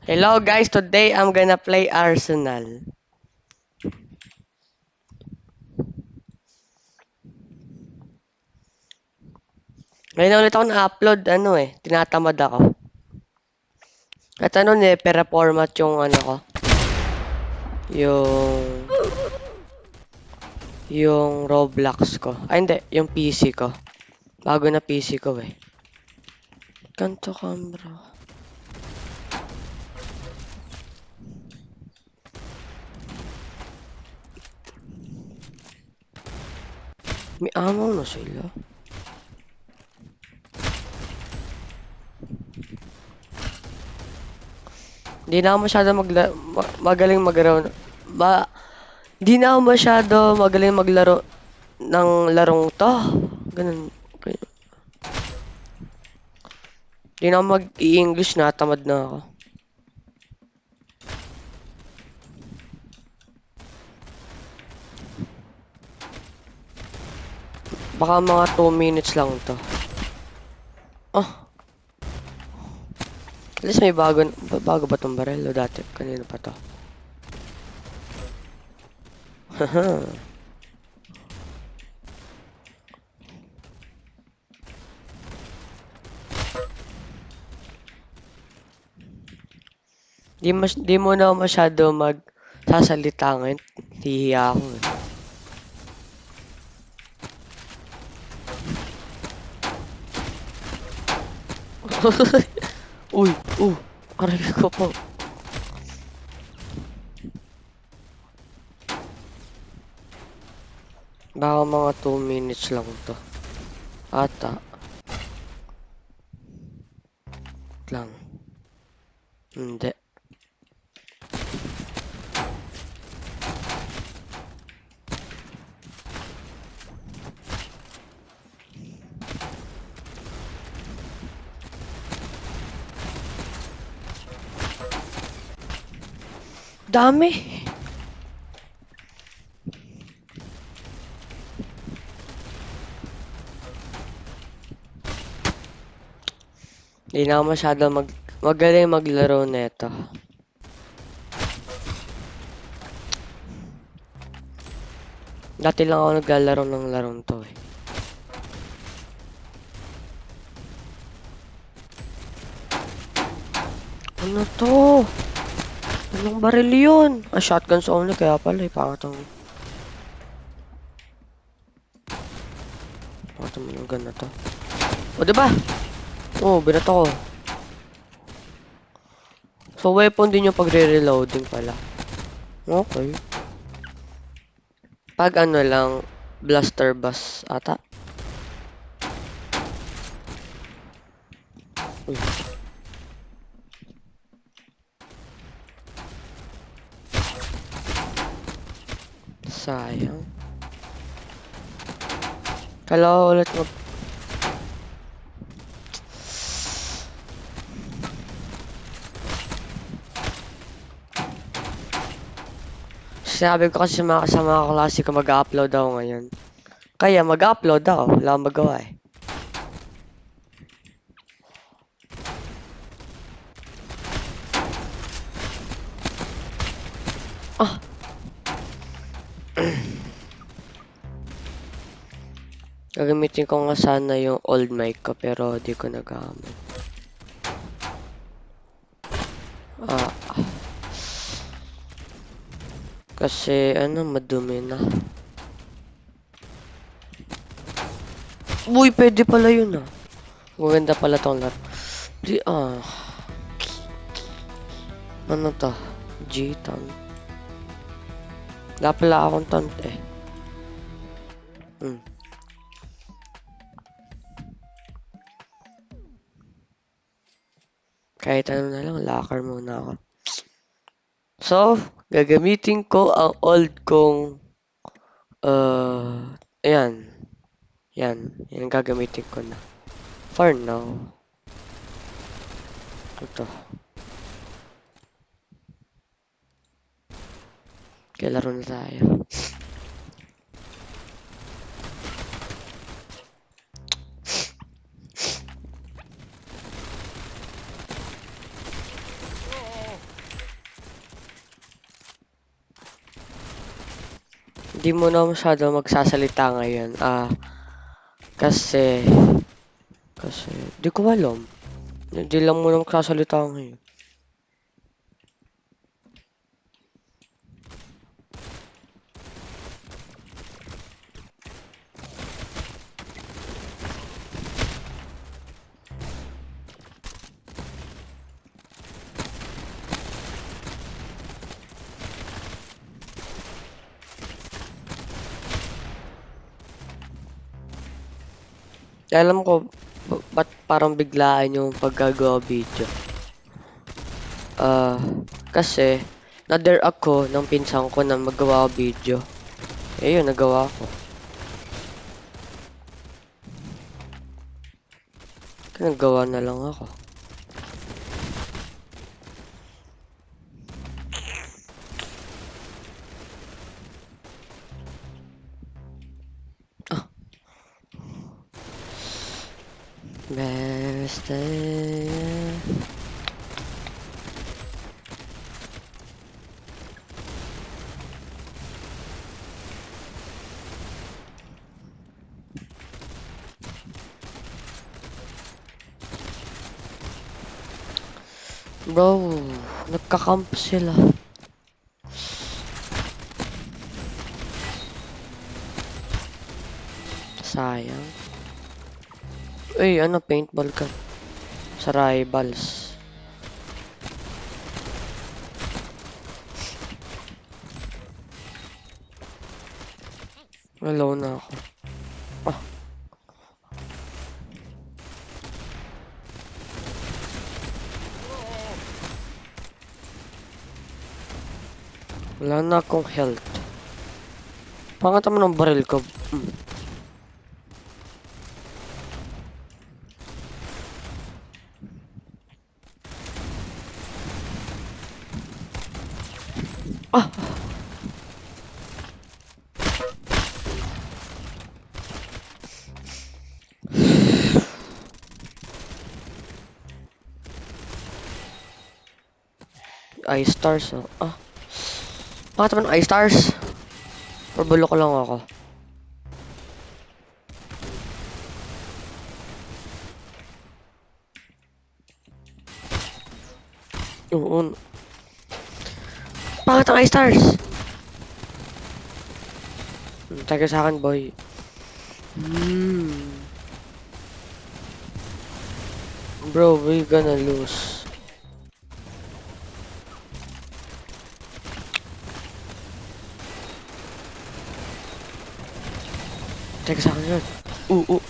Hello guys, today I'm gonna play Arsenal. Ngayon ulit ako na-upload, tinatamad ako. At pera-format yung ko, yung, yung Roblox ko. Ay hindi, yung PC ko. Bago na PC ko eh. Kanto bro. May ammo na sila. Hindi na ako masyado magaling maglaro. Hindi na ako masyado magaling maglaro ng larong to. Ganun. Hindi na ako mag-i-English na, tamad na ako. Baka mga 2 minutes lang to. Oh. At least may bago ba tong barel o dati? Kanina pa to? Haha. Di mo na masyado magsasalita ngayon. Hihiya ako eh. Uy, aray ko po. Baka mga 2 minutes lang to. Ata. Lang. Hindi. Dami. Hindi na ako masyado magaling maglaro neto. Dati lang ako naglalaro ng larong to eh. Ano to? Anong baril yun? Shotguns only kaya pala eh. Pangatang mo yung gun na to. O diba? Oh, binato ko. So weapon din yung pagre-reloading pala. Okay. Pag lang, blaster bus ata. Uy. Sayang. Kala ulit Sabi ko kasi sa mga klase ko mag-upload ako ngayon. Kaya mag-upload ako. Wala akong magawa eh. Ah! Gagamitin ko nga sana yung old mic ko pero di ko nagamit. Kasi madumi na. Uy, pwede pala yun ah. Maganda pala tong laro. Ano to? G-Tan. Wala pala akong tant eh. Kahit ano na lang, locker muna ako. So, gagamitin ko ang old kong ayan. Yan gagamitin ko na. For now. Ito. Okay, laro na tayo. Hindi mo na masyado magsasalita ngayon. Kasi, di ko alam. Hindi lang mo na magsasalita ngayon. Alam ko, ba't parang biglaan yung paggagawa video? Kasi, na-dare ako ng pinsan ko na magawa video. Eh yun, nagawa ko. Kaya nagawa na lang ako. Best day. Bro, nagkakamp sila. Sayang. Uy, ano, paintball ka. Sa rivals. Alone na ako. Wala na akong health. Pangat mo ng baril ko. Ice stars, oh. Pangat mo ng ice stars. Pabulo ko lang ako. Oo. Pangat ang ice stars. Taga sa akin, boy. Bro, we gonna lose. Taga sa akin yun. Oh.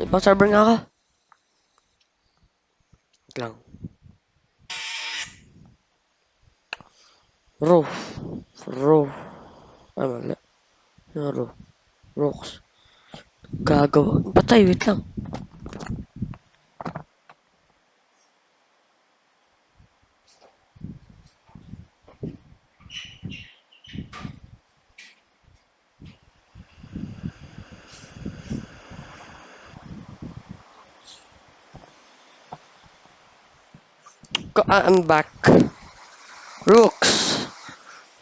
Ibang server nga ka. Lang. Roof. Ay, mali. Roof. Rocks. Gagawa. Patay, wait lang. I'm back. Rooks.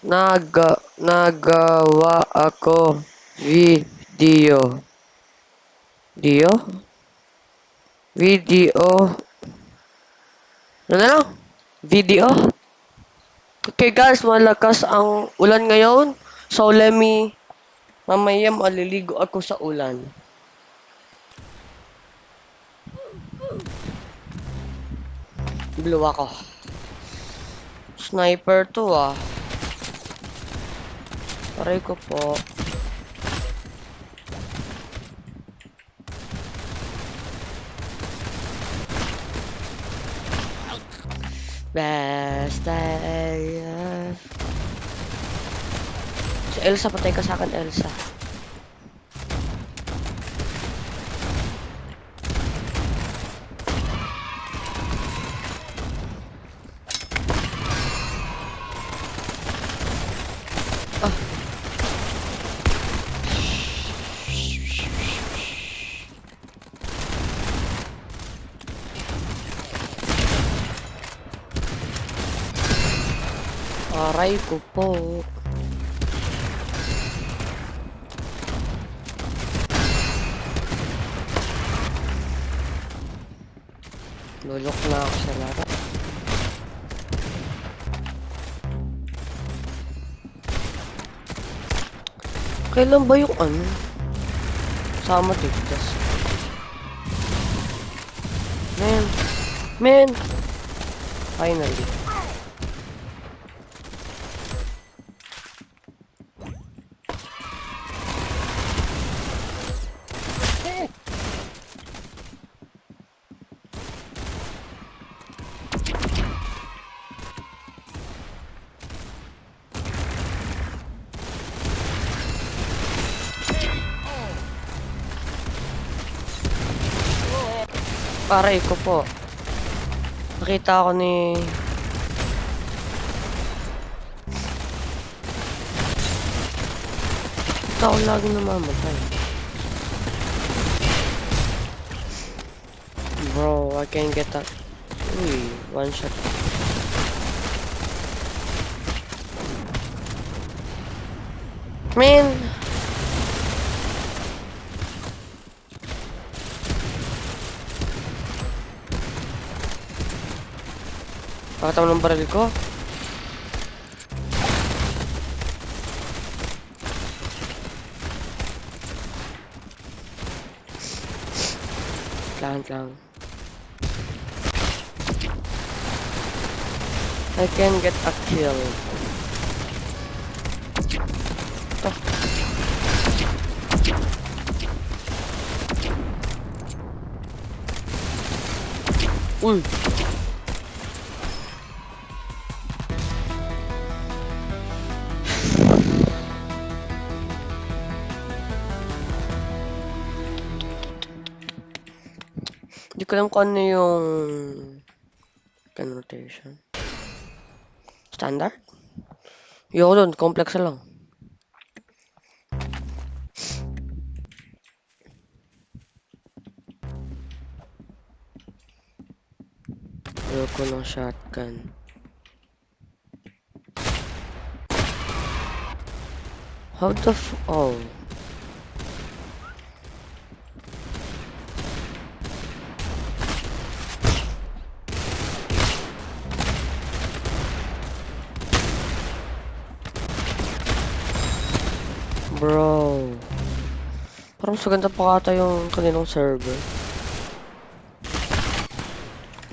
Nagawa ako video. Video. Ano na lang? Video. Okay guys, malakas ang ulan ngayon. So mamaya maliligo ako sa ulan. Blue ako. Sniper to Aray ko po. Best day. Si Elsa, patay ka sa akin, Elsa. Aray ko po. Lulok na ako sa laro. Kailan ba yung ano? Sama tigtas. Man! Finally. Aray ko po. Nakita ako ni... Ito ako lagi namamatay. Bro, I can't get that. Uy, one shot. Man! Pakita mo ng baril ko. Lang. I can get a kill. Uy! Hindi ko alam kung ano yung connotation. Standard? Ayoko dun, complex lang. Ayoko ng shotgun. How the oh. Bro. Parang mas ganda pa kata yung kaninong server.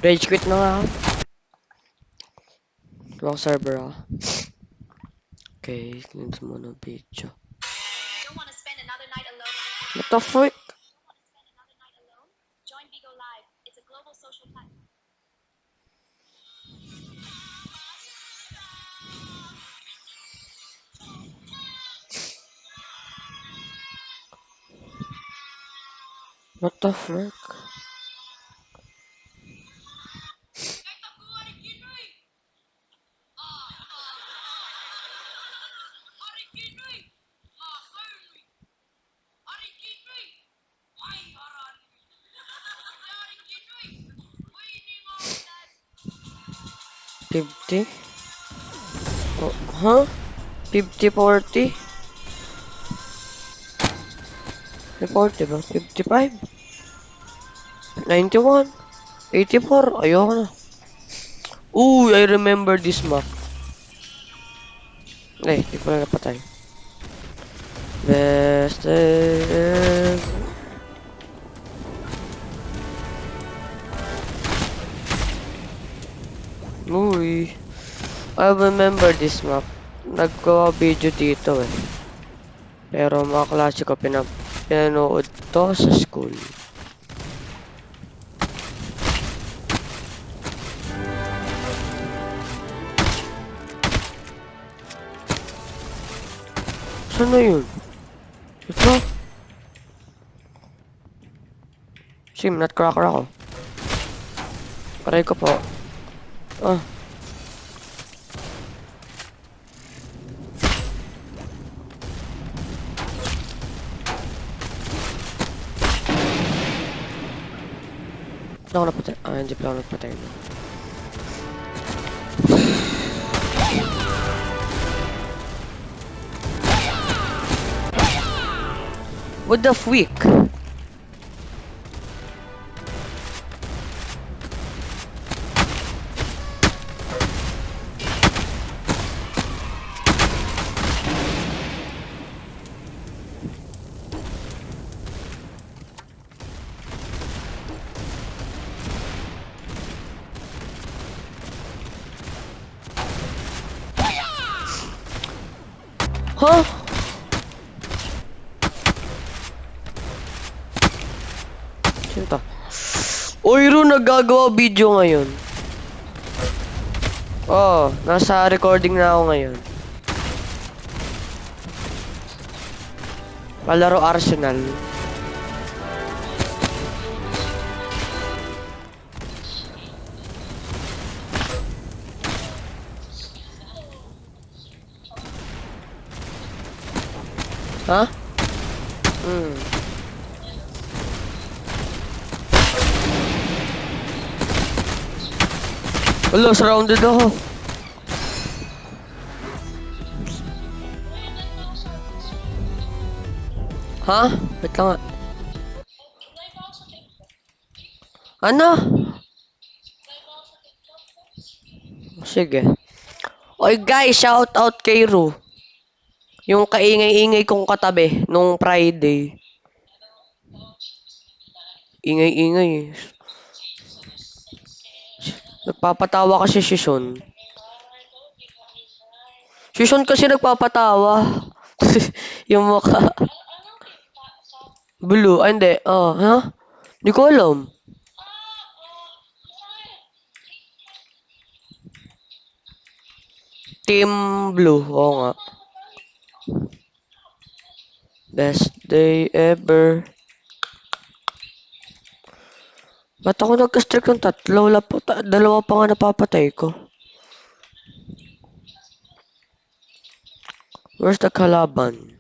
Rage quit na nga ako. Ibang server ah. Okay, cleanse mo na video. What the frick? What the frick? $50? Oh, huh? 50, 40? 40 ba? 55? 91? 84? Ayoko na. Ooh, I remember this map. Eh, di ko na napatay. Best ever. Uy. I remember this map. Naggawa video dito eh. Pero mga klase ko pinanood to sa school. Saan na yun? Ito? Sim, nutcracker ako. Aray ko po. Ah. Hindi ako napatay. Ah, hindi pala ako napatay. What the freak? Huh? Sino to? Uy, Ru, nagagawa video ngayon. Oh, nasa recording na ako ngayon. Palaro Arsenal. Ha? Wala, surrounded ako. Ha? Wait lang nga. Ano? Sige. Oy guys, shout out kay Ru. Yung kaingay-ingay kong katabi nung Friday. Ingay-ingay. Nagpapatawa kasi si Sean. Si Sean kasi nagpapatawa. Yung mukha. Blue. Ay, hindi. Oh, ha? Hindi ko alam. Team Blue. Oo nga. Best day ever. Ba't ako nagka-streak ng tatlo? Dalawa pa nga napapatay ko. Where's the kalaban?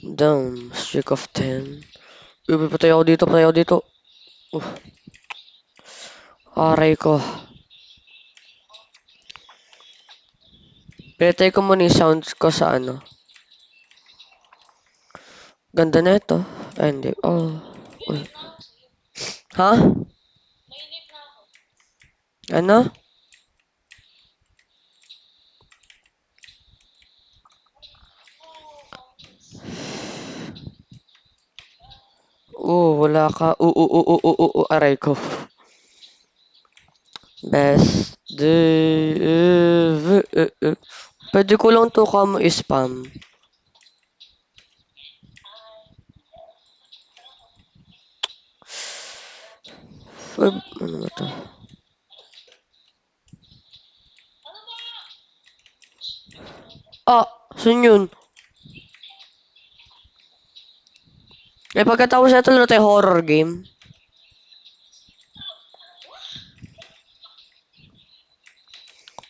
Down. Streak of 10. Uy, patay ako dito. Patay ako dito. Aray ko. Pinatay ko muna yung sounds ko sa ano. Ganda na ito. Ay, hindi. Oh. Uy. Ha? Ano? Wala ka. Aray ko. Best day ever. Pwede ko lang to kamo spam. Ano ba to? Ah, saan yun? Eh, pagkatapos na ito, na tayo horror game.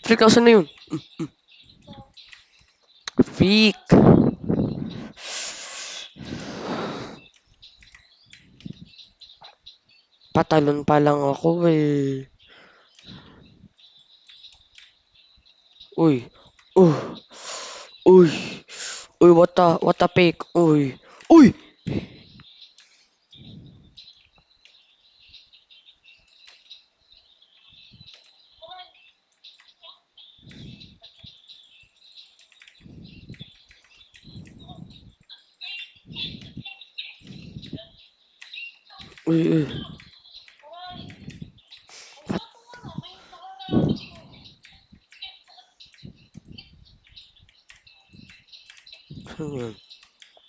Freak, saan na yun? Freak. Patalon pa lang ako eh. Uy. Uy. Uy, what a fake. Uy. Uy! Uy. Saan yun?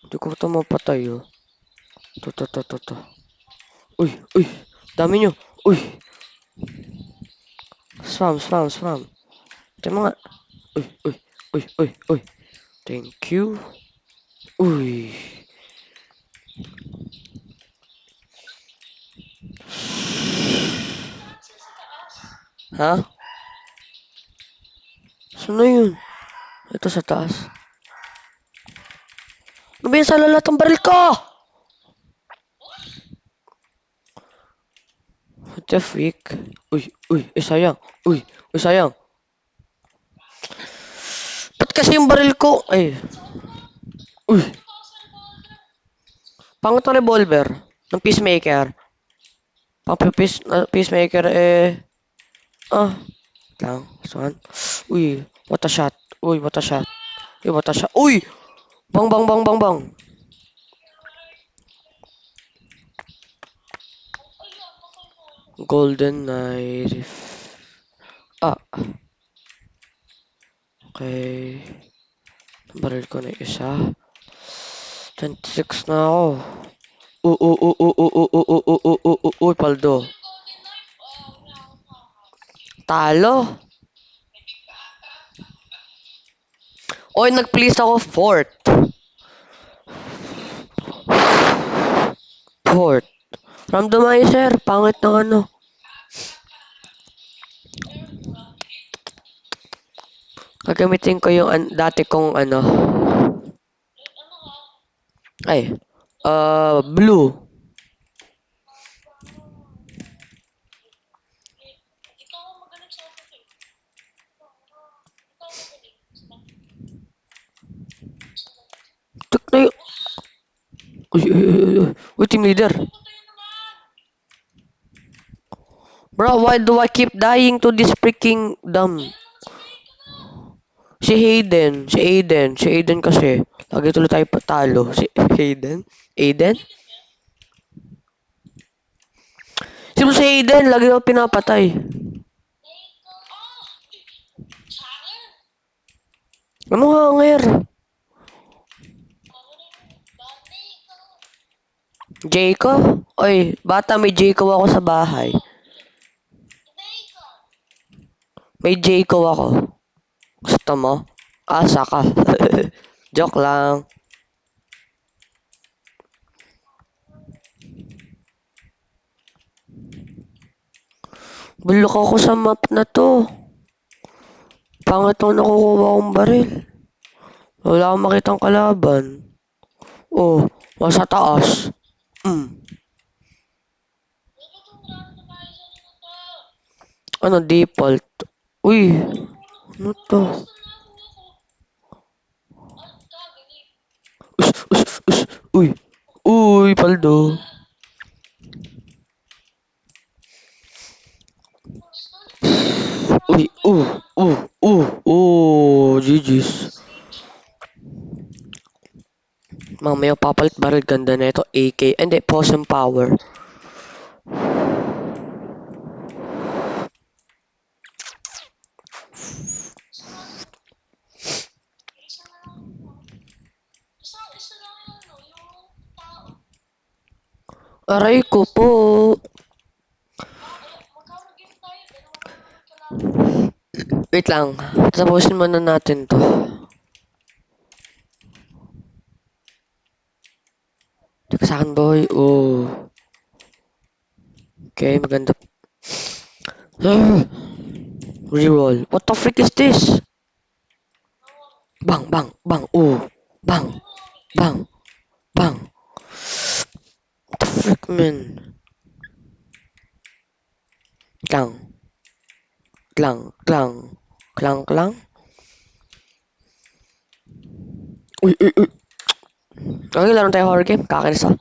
Hindi ko ito mapatay oh. To. Uy. Dami nyo. Uy. Spam. Ito mga. Uy. Thank you. Uy. Ha? Saan na yun? Ito sa taas. Ano ba yan sa lalat ng baril ko? What the freak? Uy, sayang. Uy, sayang. Ba't kasi yung baril ko? Ay. Uy. Pangat na revolver. Ng peacemaker. Peacemaker eh. Ah. Lang. Saan? Uy. What a shot. Uy, what a shot. Uy, what a shot. Uy! Bang, bang, bang, bang, bang. Golden knife. Ah. Okay. Baril ko na isa. 26 na ako. Paldo. Talo. Oy, nag-please ako fourth. Fourth. Randomizer, pangit ng ano. Gagamitin ko yung dati kong ano. Ay. Blue. Tuk na yun. Uy, team leader. Bro, why do I keep dying to this freaking dumb? Si Aiden kasi. Lagi tuloy tayo patalo. Si Aiden? Sino si Aiden? Lagi ako pinapatay. Ano hanger? Jayco? Oy, bata may Jayco ako sa bahay. May Jayco ako. Gusto mo? Asa ka. Joke lang. Bulok ako sa map na to. Pangit ako nakukuha kong baril. Wala akong makitang kalaban. Oh, nasa taas. Ano, default? Uy, ano to? Uy, paldo. Uy, GG's. Mamaya papalit baril, ganda na ito. AK, hindi, potion power. Aray ko po. Wait lang. Tapusin muna natin to. Tsaka sa akin, boy. Oh. Okay, maganda. Reroll. What the frick is this? Bang, bang, bang. Oh. Bang. Bang. Bang. What the frick, man? Klang. Klang. Klang. Klang, klang. Uy. Okay, laro tayo horror game. Kakinis ako.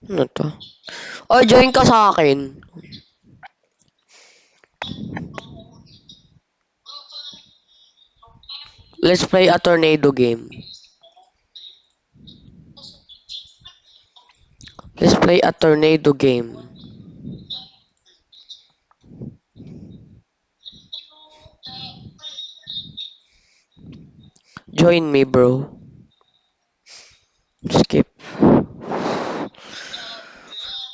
Ano to? Oh, join ka sa akin. Let's play a tornado game. Let's play a tornado game. Join me, bro. Skip.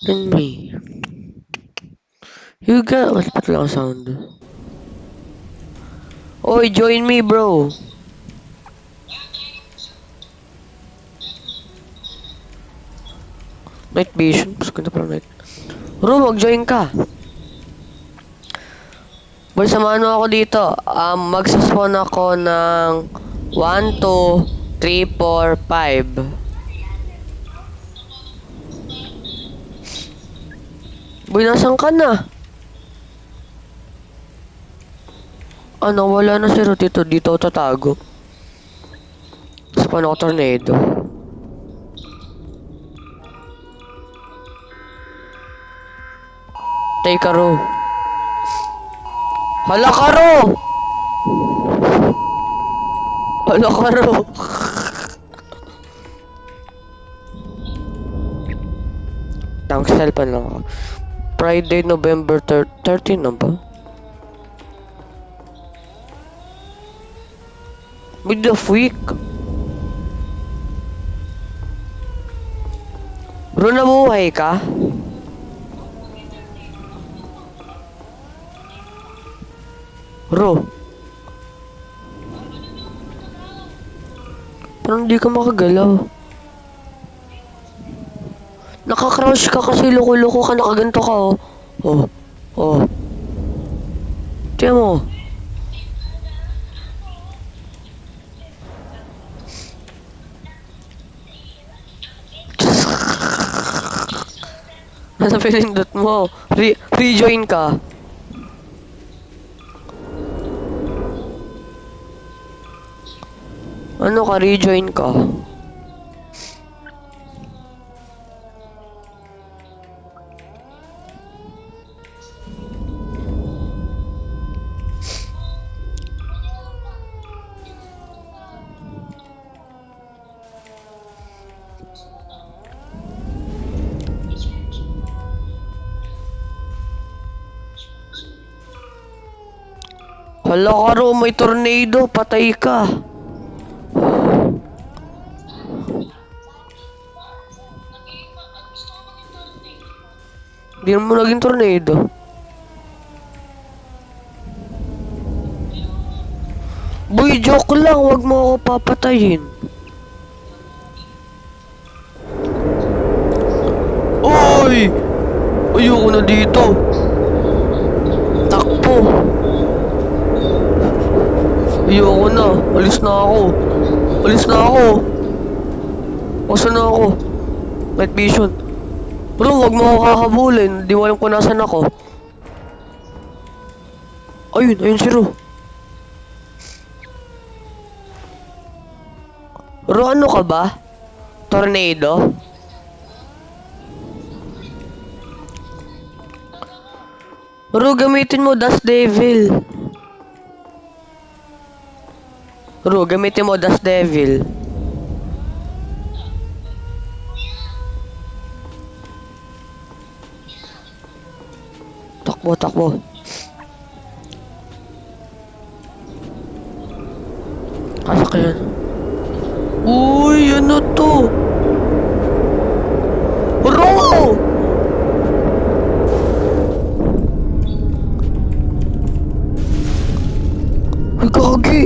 Join me. You got... What's pa lang sound? Oy, join me, bro. Night vision. Mas ganda pala night. Bro, mag-join ka. Boy, samahan mo ako dito. Magsaspawn ako ng 1, 2, 3, 4, 5. Boy, nasan ka na? Ano, wala na si Rotito. Dito ako tatago. Sa paano ako tornado? Tay ka, Ro. Hala ka, Ro! Hala ka, Ro. Tang cellphone lang ako. Friday, November 13 na ba? Mid of week? Bro, nabuhay ka? Bro. Parang di ka makagalaw. Naka-crouch ka kasi loko-loko ka, nakaganto ka, oh. Oh. Oh. Tiyan mo. Ano pinindot mo? Rejoin ka. Ano ka, rejoin ka. Hala ka, Ro, may tornado, patay ka. Hindi mo naging tornado. Boy, joke lang, wag mo ako papatayin. Oy! Ayoko na dito. Takpo. Ayoko na. Alis na ako. Alis na ako. Asan na ako? Night vision. Bro, wag mo ako kakahabulin. Di mo alam kung nasan ako. Ayun, ayun si Ro. Ro, ano ka ba? Tornado? Ro, gamitin mo Dust Devil. Ro, gamitin mo Dust Devil. Takbo, takbo. Kasakyan. Uy, ano to? Ro! Ay, kagi.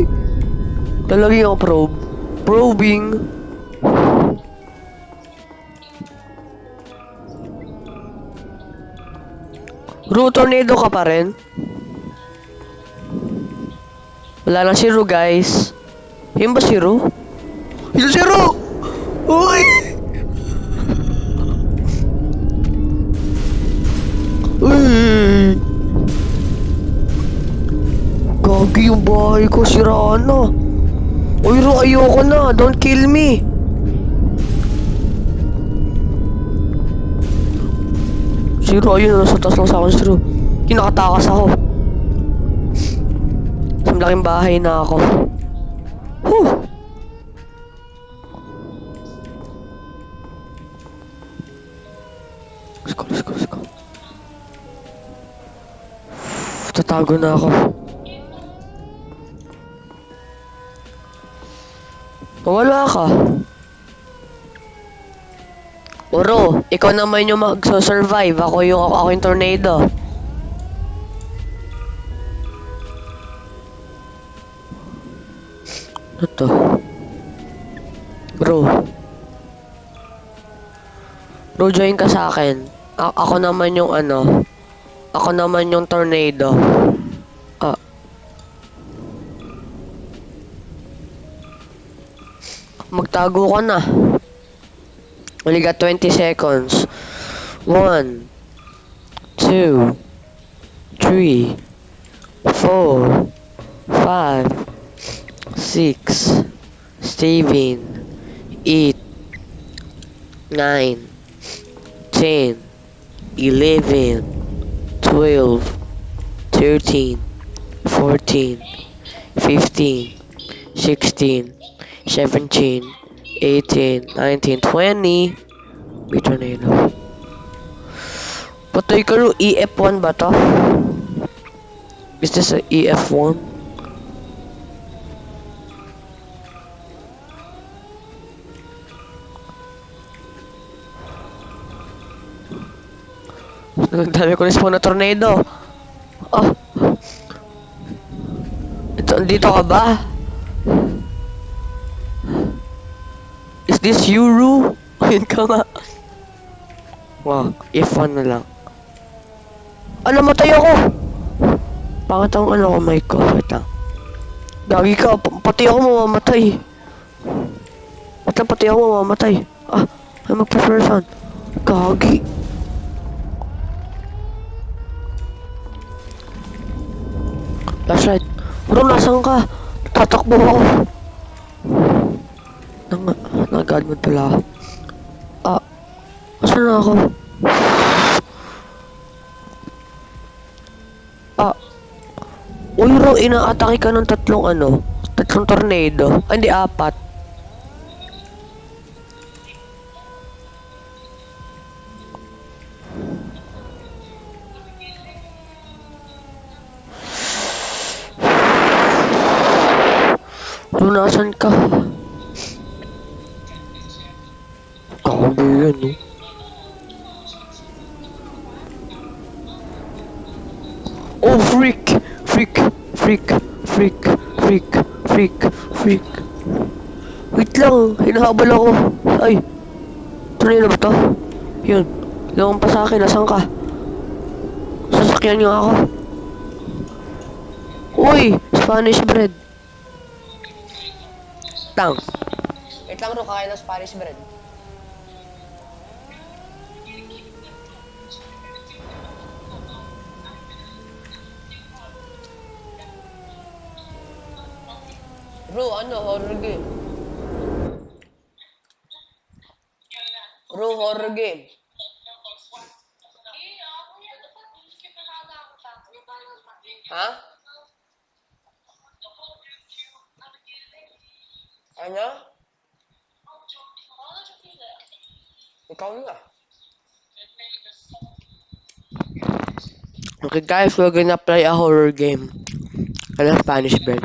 Talagay ako probe. Probing. Ro, tornado ka pa rin? Wala na si Ro, guys. Yun ba si Ro? Yun si Ro! Uy! Uy! Gagi yung bahay ko, siraan na. Uy, Ro, ayoko na. Don't kill me. Si Ro, ayun, nasa taas lang sa akin si Ro. Kinakatakas ako. Sa malaking bahay na ako. Huh! Let's go. Tatago na ako. Wala ka. Oro, ikaw naman yung magso-survive. Ako yung tornado. Ano to? Bro, join ka sa akin. Ako naman yung ano. Ako naman yung tornado. Magtago ka na. Only got 20 seconds. 1, 2, 2, 3, 4, 5, 6, 7, 8, 9, 10, 11, 12, 13, 14, 15, 16, 17, 18, 19, 20. May tornado. Patay ka no, EF1 ba to? Is this a EF1? Ang dami ko na-spawn na tornado. Oh, dito ka ba? Is this you, Ru? Ayun ka nga. Wow, F1 na lang. Ah, namatay ako! Bakit ang ano ko, mic ko? Wait lang. Gagi ka, pati ako mamamatay. Wait lang, pati ako mamamatay. Ah, ay magpa-person. Gagi. That's right. Bro, nasan ka? Tatakbo ako. Nag-god mo pala ako. Ah, asan na ako? Ah, uy bro, inaatake ka ng tatlong tornado. Ay, hindi, 4. Bro, nasan ka? Kakabi yan, no? Oh, freak! Freak! Freak! Freak! Freak! Freak! Freak! Wait lang, hinahabol ako. Ay! Tornado ba to? Yun. Lumang pa sa akin, nasan ka? Sasakyan nga ako. Uy! Spanish bread. Tang. Wait lang, Ro, kakain ng Spanish bread. Bro, ano? Horror game. Bro, horror game. Ha? Ano? Ikaw nga. Okay guys, we're gonna play a horror game. Ano Spanish bread?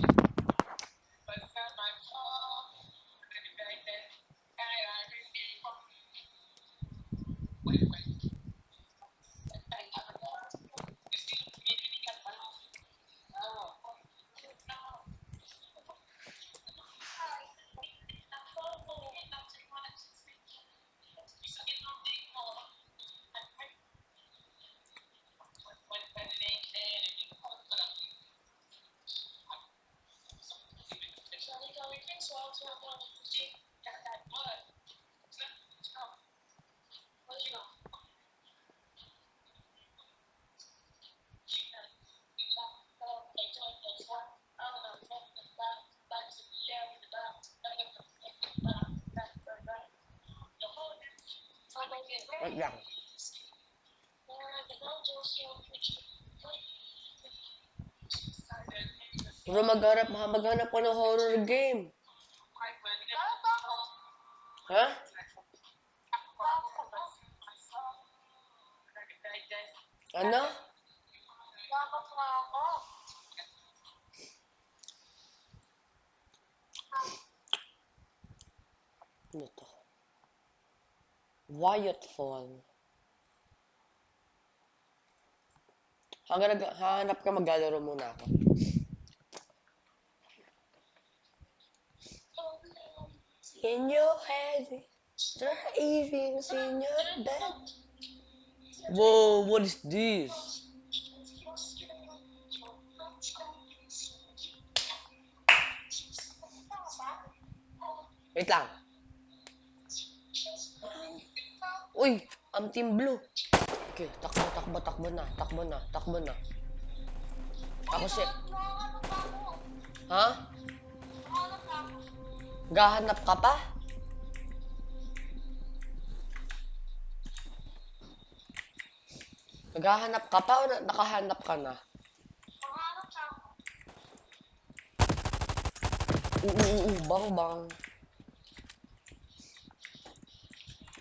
Wait lang. Bro, maghanap ko ng horror game. Ha? Ano? Ano to? Wyatt Fall. Hanap ka, maglalaro muna ako. In your head, even in your bed. Whoa, what is this? Wait lang. Uy, ang team blue. Okay, takbo. takbo na, takbo na, takbo na. Ako si... Ha? Gahanap ka pa? Naghahanap ka pa o nakahanap ka na? Bang bang.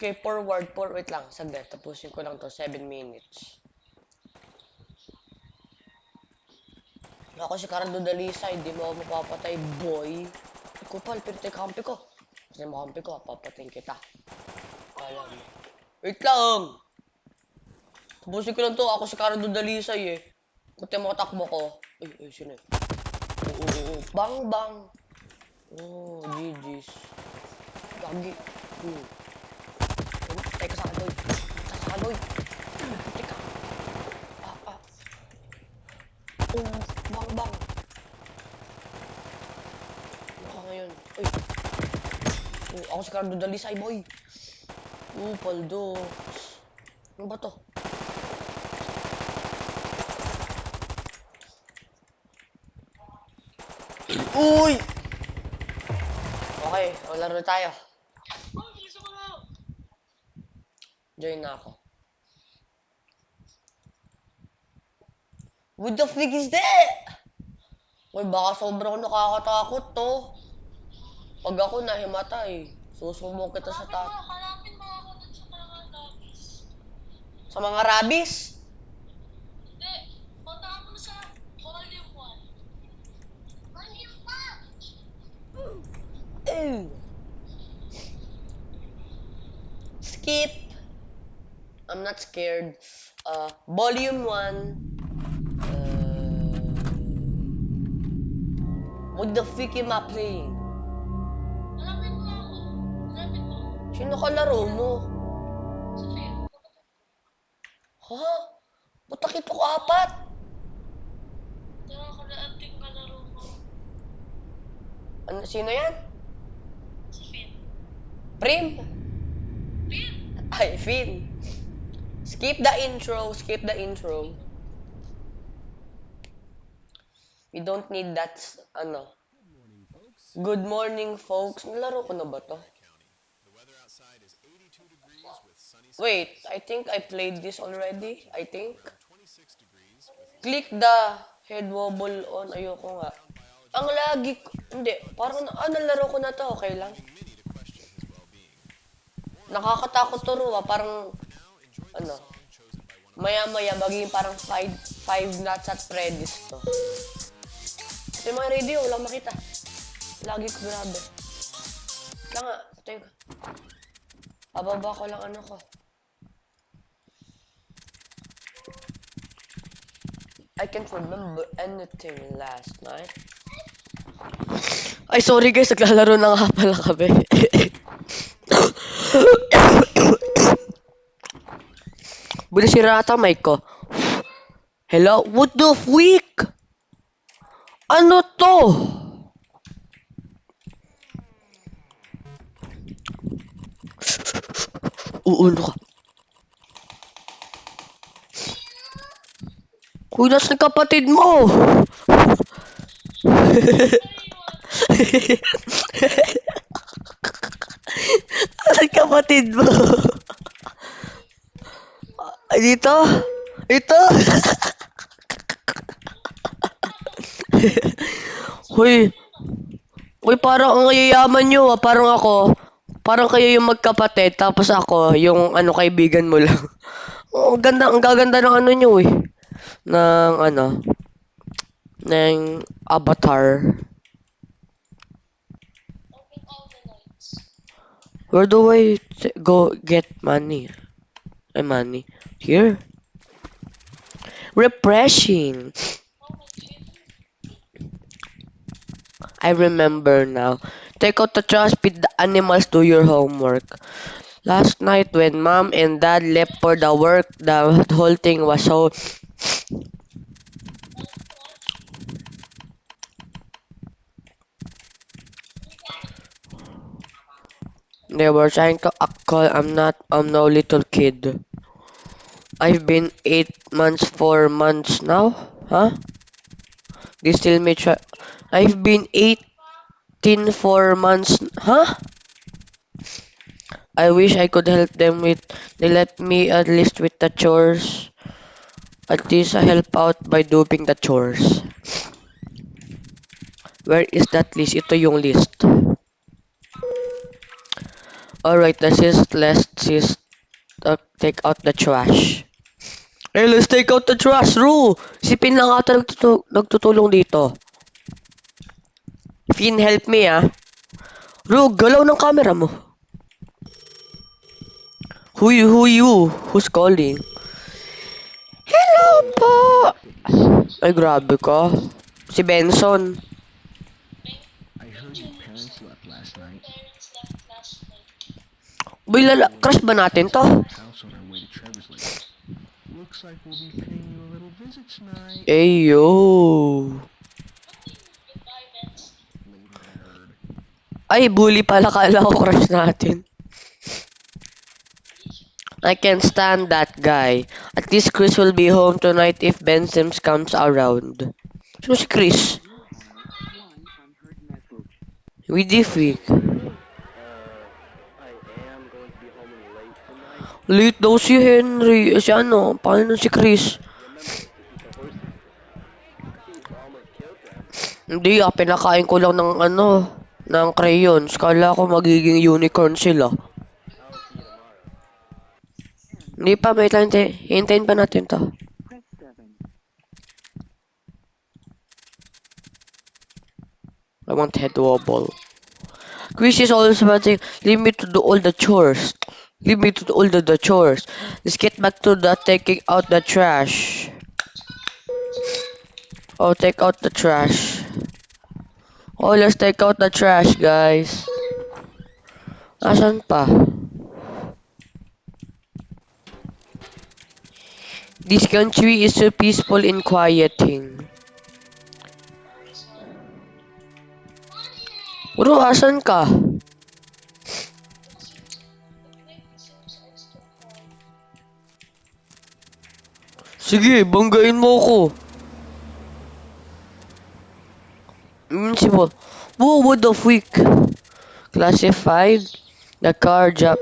Okay, forward, wait lang, saglit. Tapusin ko lang to, 7 minutes. Ako si Cardo Dalisa, hindi mo ako mapapatay, boy. Kupal, pero kampi ko. Kasi makampi ko, papatayin kita. Kala mo. Wait lang! Tapusin ko lang to, ako si Cardo Dalisa eh. Buti mo takbo ko. Ay, sino yun? Bang bang. Oh, GG's. Gagi. Teka sa akin, boy. Teka sa akin, boy. Teka. Bang bang. Ano ka ngayon? Uy. Ako si Cardo Dalisay, boy. Paldo. Ano ba to? Uy! Okay, laro tayo. Join na ako. What the frig is that? Uy, baka sobrang nakakatakot to. Pag ako nahimatay, susumo kita sa Hanapin mo ako dun sa mga rabbis. Sa mga rabbis? Hindi, punta ka muna sa volume 1. Volume 1! Ew. Skip. I'm not scared. Volume 1. What the fuck am I playing? Hanapin mo ako. Hanapin mo. Sino kalaro mo? Sa film. Ha? Ba't nakita ko 4? Tara ako na anting kalaro mo. Ano, sino yan? Si Finn. Prim? Finn! Ay, Finn. Skip the intro. Skip the intro. We don't need that, ano. Good morning, folks. Nalaro ko na ba to? Wait, I think I played this already. I think. Click the head wobble on. Ayoko nga. Ang lagi ko. Hindi. Parang, nalaro ko na to. Okay lang. Nakakatakot to, Ruwa. Parang, ano. Maya-maya, magiging parang 5 nuts at Freddy's to. Ito yung mga radio, walang makita. Lagi ko grabe. Lang nga, ito yung... Pababa ko lang ano ko. I can't remember anything last night. Ay, sorry guys, naglalaro na nga pala kami. Bunisira ata mic ko. Hello? What the freak? Ano to? Uulo ka. Uy, nasa kapatid mo? Nasa kapatid mo? Dito? Ito? Hoy. Uy, parang ang yayaman nyo ah. Parang ako. Parang kayo yung magkapatid. Tapos ako, yung ano, kaibigan mo lang. Oh, ang gaganda ng ano nyo eh. Ng ano. Ng avatar. Open all the lights. Where do I go get money? Money. Here. Refreshing. Oh, my shit. I remember now. Take out the trash, feed the animals, do your homework. Last night when mom and dad left for the work, the whole thing was so... They were trying to act cool. I'm no little kid. I've been 8 months, 4 months now. Huh? They still may try. I've been 18 4 months. Huh? I wish I could help them with. They let me at least with the chores. At least I help out by doing the chores. Where is that list? Ito yung list. Alright, let's take out the trash. Hey, let's take out the trash, Ru! Si Pin lang ata nagtutulong dito. Finn, help me, ah. Ru, galaw ng camera mo. Who you? Who's calling? Hello po! Ay, grabe ka. Si Benson. I heard your parents left last night. Parents left last night. Boy, crush ba natin to? House on her way to Trevor's Lake. Looks like we'll be paying you a little visit tonight. Ayo. Goodbye, Benz. Later, nerd. Ay, bully pala. Kala ko crush natin. I can't stand that guy. At least Chris will be home tonight if Ben Sims comes around. Sino si Chris? With the freak. Late daw si Henry. Si ano? Paano si Chris? Hindi ah, pinakain ko lang ng ano, ng crayons. Kala ko magiging unicorn sila. Hindi pa, may time. Hintayin pa natin to. I want head wobble. Chris is always wanting, leave me to do all the chores. Leave me to do all the chores. Let's get back to the taking out the trash. Oh, take out the trash. Oh, let's take out the trash, guys. Asan pa? This country is so peaceful and quieting. Bro, asan ka? Sige, banggain mo ako. Invincible. Whoa, what the freak? Classified. The car job.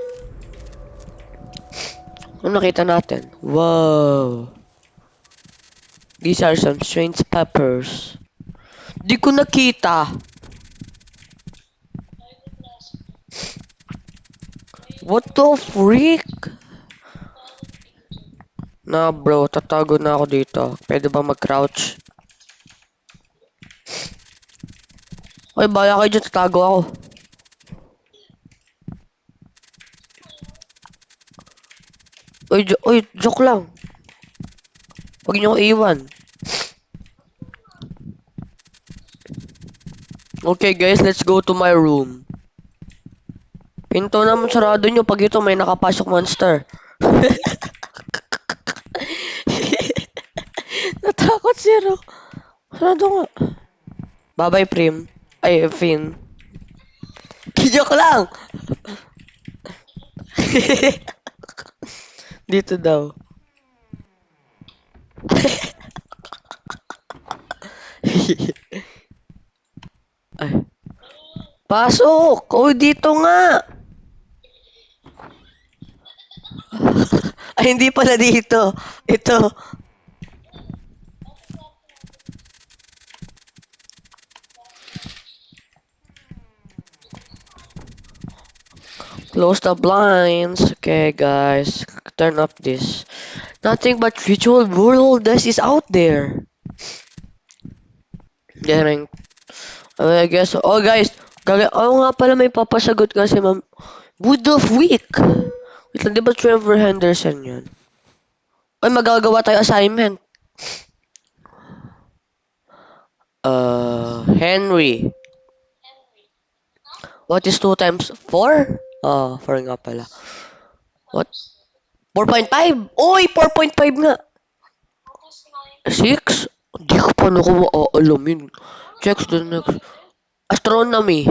Ano nakita natin? Wow. These are some strange peppers. Di ko nakita. What the freak? Na bro, tatago na ako dito. Pwede ba mag-crouch? Ay, bala kayo dyan, tatago ako. Oy, joke lang. Huwag niyo ko iwan. Okay guys, let's go to my room. Pinto naman sarado nyo pag ito may nakapasok monster. Natakot zero. Sarado nga. Bye-bye, Prim. Ay, Finn. Joke lang! Dito daw. Ay. Pasok! Oh, dito nga! Ay, hindi pala dito. Ito. Close the blinds. Okay, guys. Turn up this. Nothing but virtual world this is out there. Getting. I guess. Oh, guys. Oh, nga pala may papasagot kasi ma'am. Wood of Week. Wait lang, di ba Trevor Henderson yun? Ay, magagawa tayo assignment. Henry. What is 2 times 4? Oh, 4 nga pala. What? 4.5? Oy, 4.5 nga. 6? Di ko paano ko maaalamin. Check the next. Astronomy.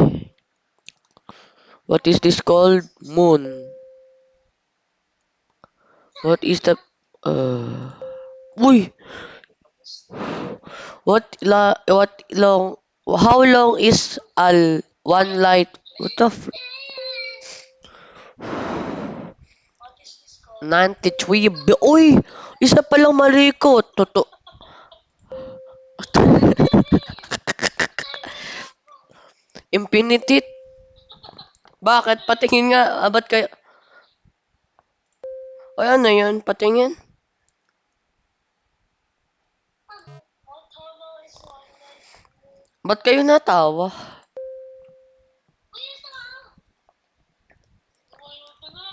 What is this called? Moon. What is the Uy! What long how long is al one light? What the What is this called? 93 Uy! Isa palang mali ko. Infinity? Bakit? Patingin nga. Ba't kayo? Ay, ano yun? Patingin? What hollow is one light? Ba't kayo natawa? Uy, ito nga! Tumayo ka na.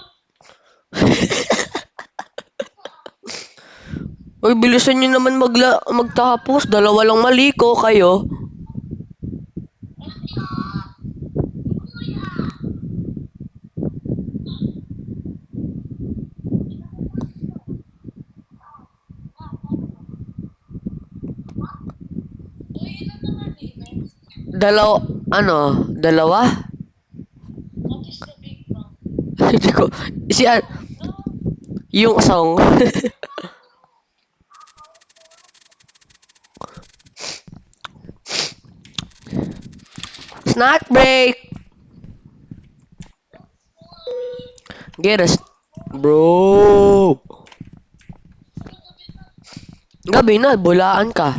Uy, bilisan nyo naman magtapos. Dalawa lang mali ko kayo. Uy, ilan naman dito? Dalawa, ano? Dalawa? What is the Big Bang? Hindi ko. Si, No. yung song. Snack break! Get us. Bro! Gabi na, bulaan ka.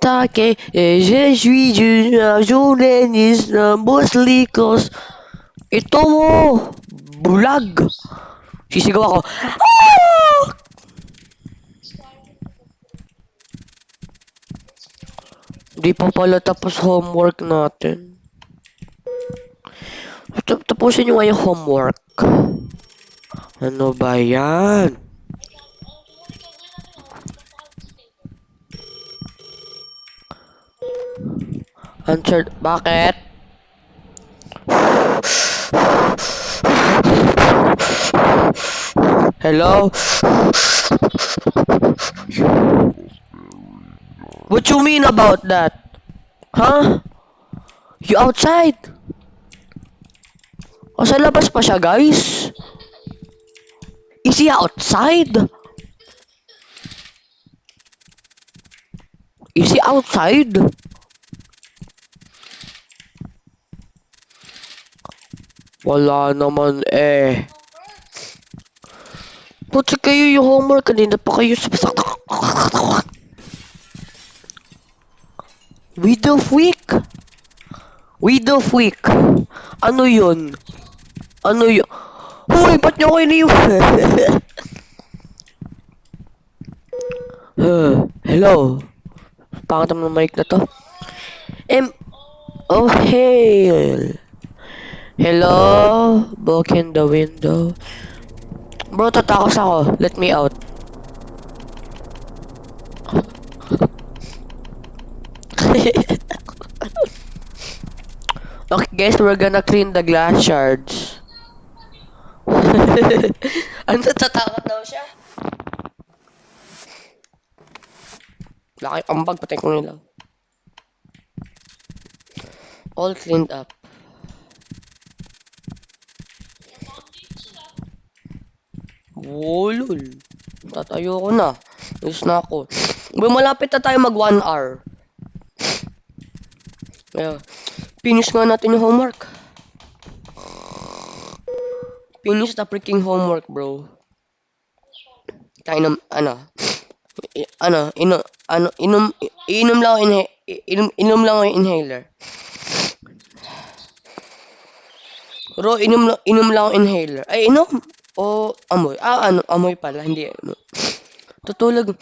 Take, je suis un journaliste, mostly cause ito mo, bulag. Sisigaw ako. Ah! Di pa pala tapos homework natin. Tapusin nyo nga yung homework. Ano ba yan? Muna gagawin natin ako. Napaka-stable. Answered. Bakit? Hello? What you mean about that? Huh? You outside? O sa labas pa siya, guys? Is he outside? Is he outside? Wala naman eh. Putsi kayo yung homework kanina pa kayo sa Weed of Week? Weed of Week. Ano yun? Ano yun? Hoy, ba't niyo ko iniwan? Hello? Pangat naman ng mic na to. Oh, hail. Hello? Broken the window. Bro, tatakas ako. Let me out. Okay, guys, we're gonna clean the glass shards. Ano, tatakot daw siya? Laki ambag, patay ko nila. All cleaned up. Wolol. Tatayo ko na. Ayos na ako. Malapit na tayo mag 1 hour. Kaya, finish nga natin yung homework. Finish the freaking homework, bro. Tayo ng, inom lang ako inom lang ako yung inhaler. Bro, inom lang ako inhaler. Ay, inom? O, amoy. Amoy pala, hindi. Tutulog.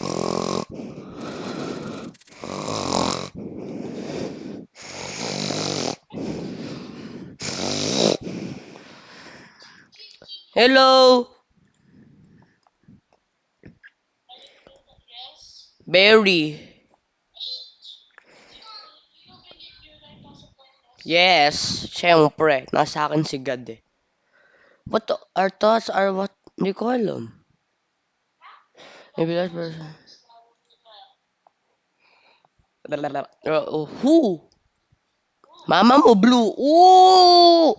Hello? Berry. Yes, syempre. Nasa akin si God eh. What our thoughts are what? Hindi ko alam. Maybe that person. Who? Mama mo, blue. Ooh!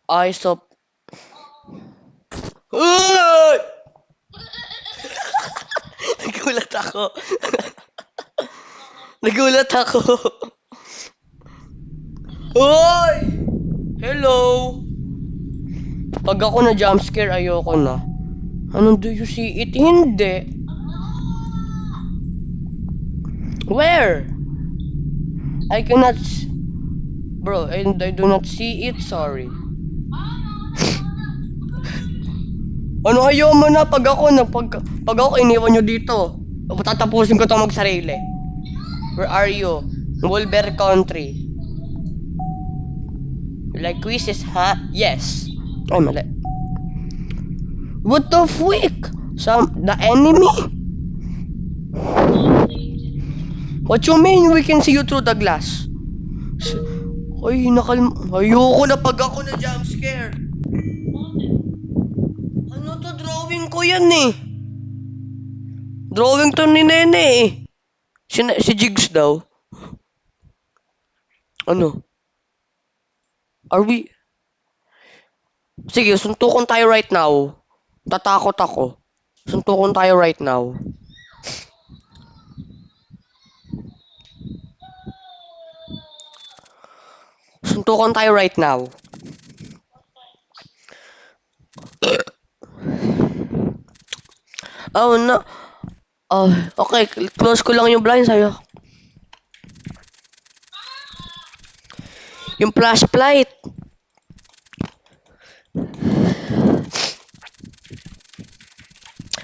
Eyes of... Uy! Nagulat ako. Nagulat ako. Uy! Hello! Pag ako na jumpscare, ayoko na. Anong do you see it? Hindi. Where? I cannot... Bro, I do not see it, sorry. Ano ayaw mo na pag ako iniwan nyo dito? Tatapusin ko to magsarili. Where are you? Wolver Country. You like quizzes, ha? Yes. Ay, mali. What the freak? The enemy? What you mean we can see you through the glass? Ay, ayoko na pag ako na jump scare. Ano to, drawing ko yan eh. Drawing to ni Nene eh. Si Jigs daw. Ano? Are we... Sige, suntukan tayo right now. Tatakot ako. Suntukan tayo right now. Suntukan tayo right now. Oh, no. Oh, okay. Close ko lang yung blind sa'yo. Yung flashlight.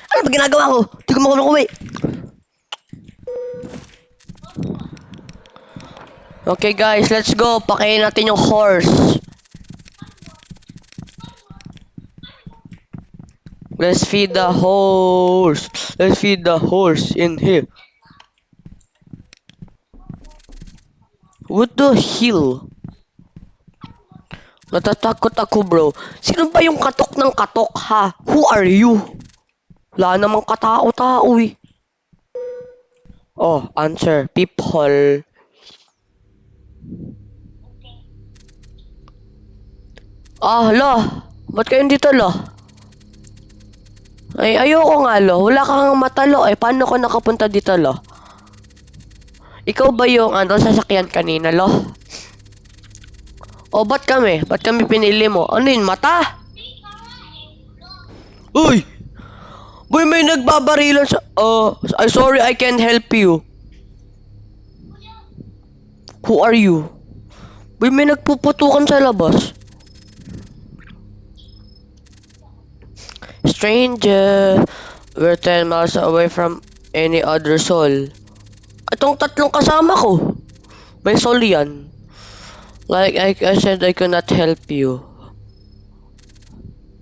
Ano ba ginagawa ko? Hindi ko makuha. Okay guys, let's go. Pakain natin yung horse. Let's feed the horse. Let's feed the horse in here. What the hell? Natatakot ako, bro. Sino ba yung katok ng katok, ha? Who are you? Wala namang katao-tao, eh. Oh, answer. People. Ah, lo. Ba't kayo dito, lo? Ay, ayoko nga, lo. Wala kang mata, lo. Eh, paano ko nakapunta dito, lo? Ikaw ba yung, sasakyan kanina, lo? O, ba't kami? Ba't kami pinili mo? Ano yun, mata? Uy! Boy, may nagbabarilan sa... I'm sorry, I can't help you. Who are you? Boy, may nagpuputukan sa labas. Stranger, we're 10 miles away from any other soul. Itong tatlong kasama ko. May soul yan. Like I said, I cannot help you.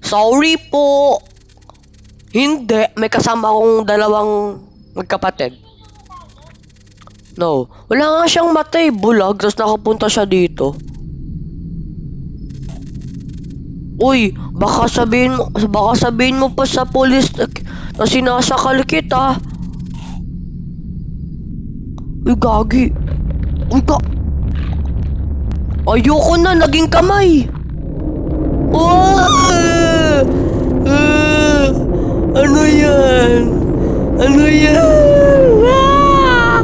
Sorry po. Hindi. May kasama akong dalawang magkapatid. No. Wala nga siyang mata eh. Bulag. Tapos nakapunta siya dito. Uy, baka sabihin mo pa sa police na sinasakal kita. Uy, gagi. Uy, ayoko na, naging kamay. Ano yan? Ano yan? Ah!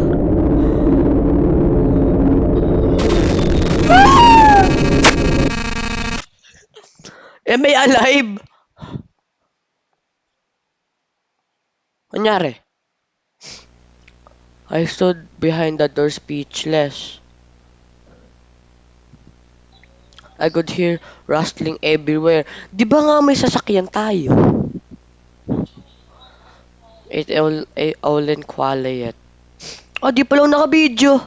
Ah! May alive. Anyari? I stood behind the door speechless. I could hear rustling everywhere. Di ba nga may sasakyan tayo? It all in quiet. Oh, di pala naka-video.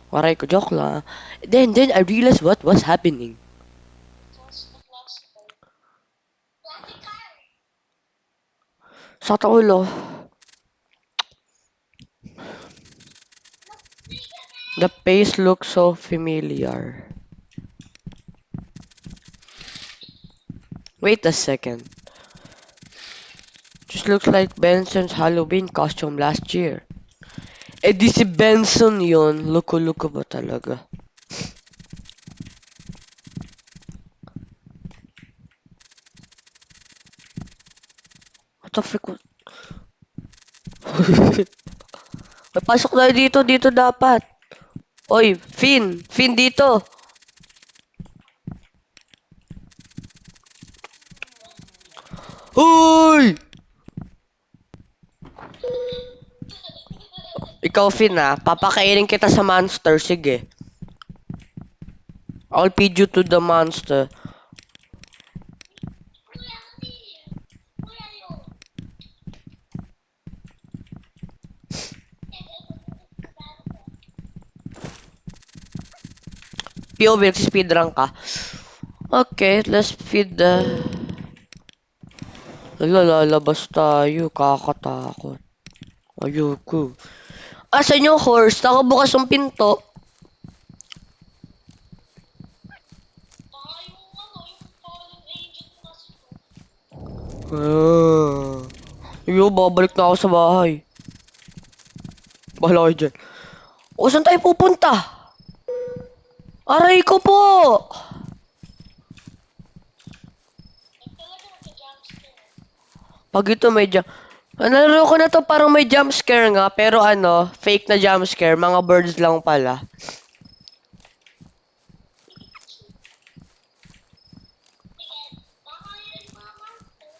Waray ko, joke lang. Then I realized what was happening. Sa ulo. The face looks so familiar. Wait a second. Just looks like Benson's Halloween costume last year. Eh di si Benson yun. Loko-loko ba talaga? the frick? May pasok tayo dito. Dito dapat. Oy, Finn. Finn dito. Hoy! Ikaw, Finn, ah. Papakainin kita sa monster. Sige. I'll feed you to the monster. Kuya, kasi. Kuya yun. POV, speedrun ka. Okay, let's feed the... Lalabas tayo. Kakatakot. Ayoko. Asan yung horse? Nakabukas yung pinto. Baka yung fallen agent kasi to. Babalik na ako sa bahay. Bahala kayo dyan. O, saan tayo pupunta? Aray ko po! Talaga magka-jumpscare. Pag ito may jump... Nalaro ko na to parang may jump scare nga, pero ano, fake na jump scare. Mga birds lang pala. Baka yun mga monster.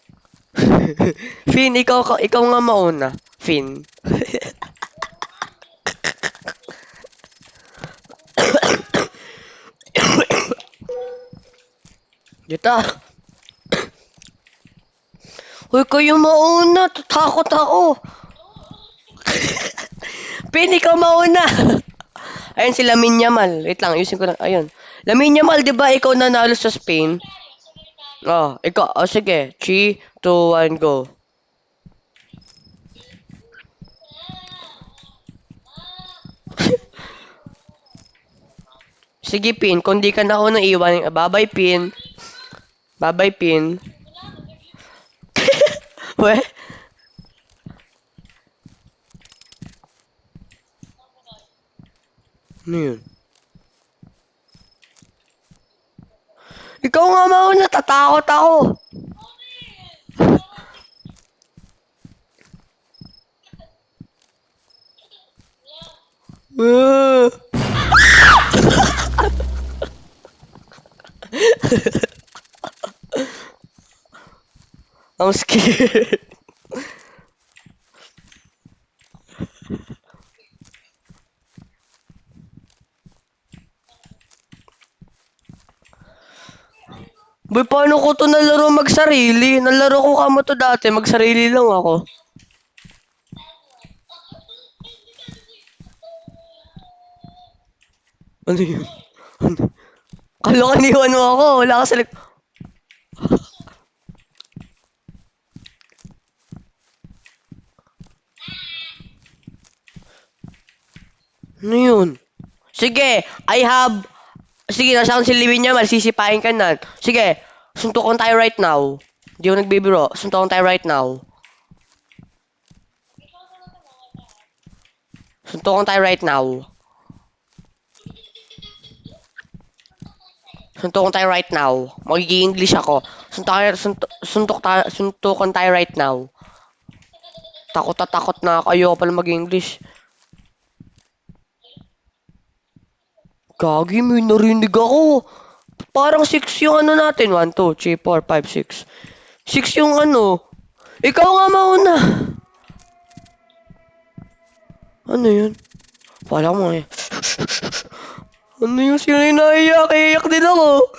Finn, ikaw nga mauna. Finn. Dito. Hoy, kayo mauna. Takot ako. Finn, ikaw mauna. Ayun si Lamine Yamal. Wait lang, ayusin ko na. Ayun. Lamine Yamal, di ba ikaw nanalo sa Spain? Oh, ikaw. Oh, sige. 3, 2, 1, go. Sige, Pin. Kung di ka na ako naiwan, bye-bye, Pin. Bye-bye, Pin. We? Ano yun? Ikaw nga mauna, tatakot ako. Ah. I'm scared. Boy, paano ko to nalaro magsarili? Nalaro ko kamo to dati, magsarili lang ako. Ano yun? Kalokaniwan mo ako, wala ka sa Ano yun? Sige, I have... Sige, nasa akong silibin niya, masisipain ka na. Sige, suntukan tayo right now. Di ako nagbibiro. Suntukan tayo right now. Suntukan tayo right now. Suntukan tayo right now. Magiging English ako. Suntukan tayo right now. Takot na ako. Ayoko pala mag-English. Gagi, may narinig ako. Parang 6 yung ano natin. 1, 2, 3, 4, 5, 6. 6 yung ano. Ikaw nga mauna. Ano yun? Pala mo eh. Ano yung sila yung naiyak? Iyak din ako.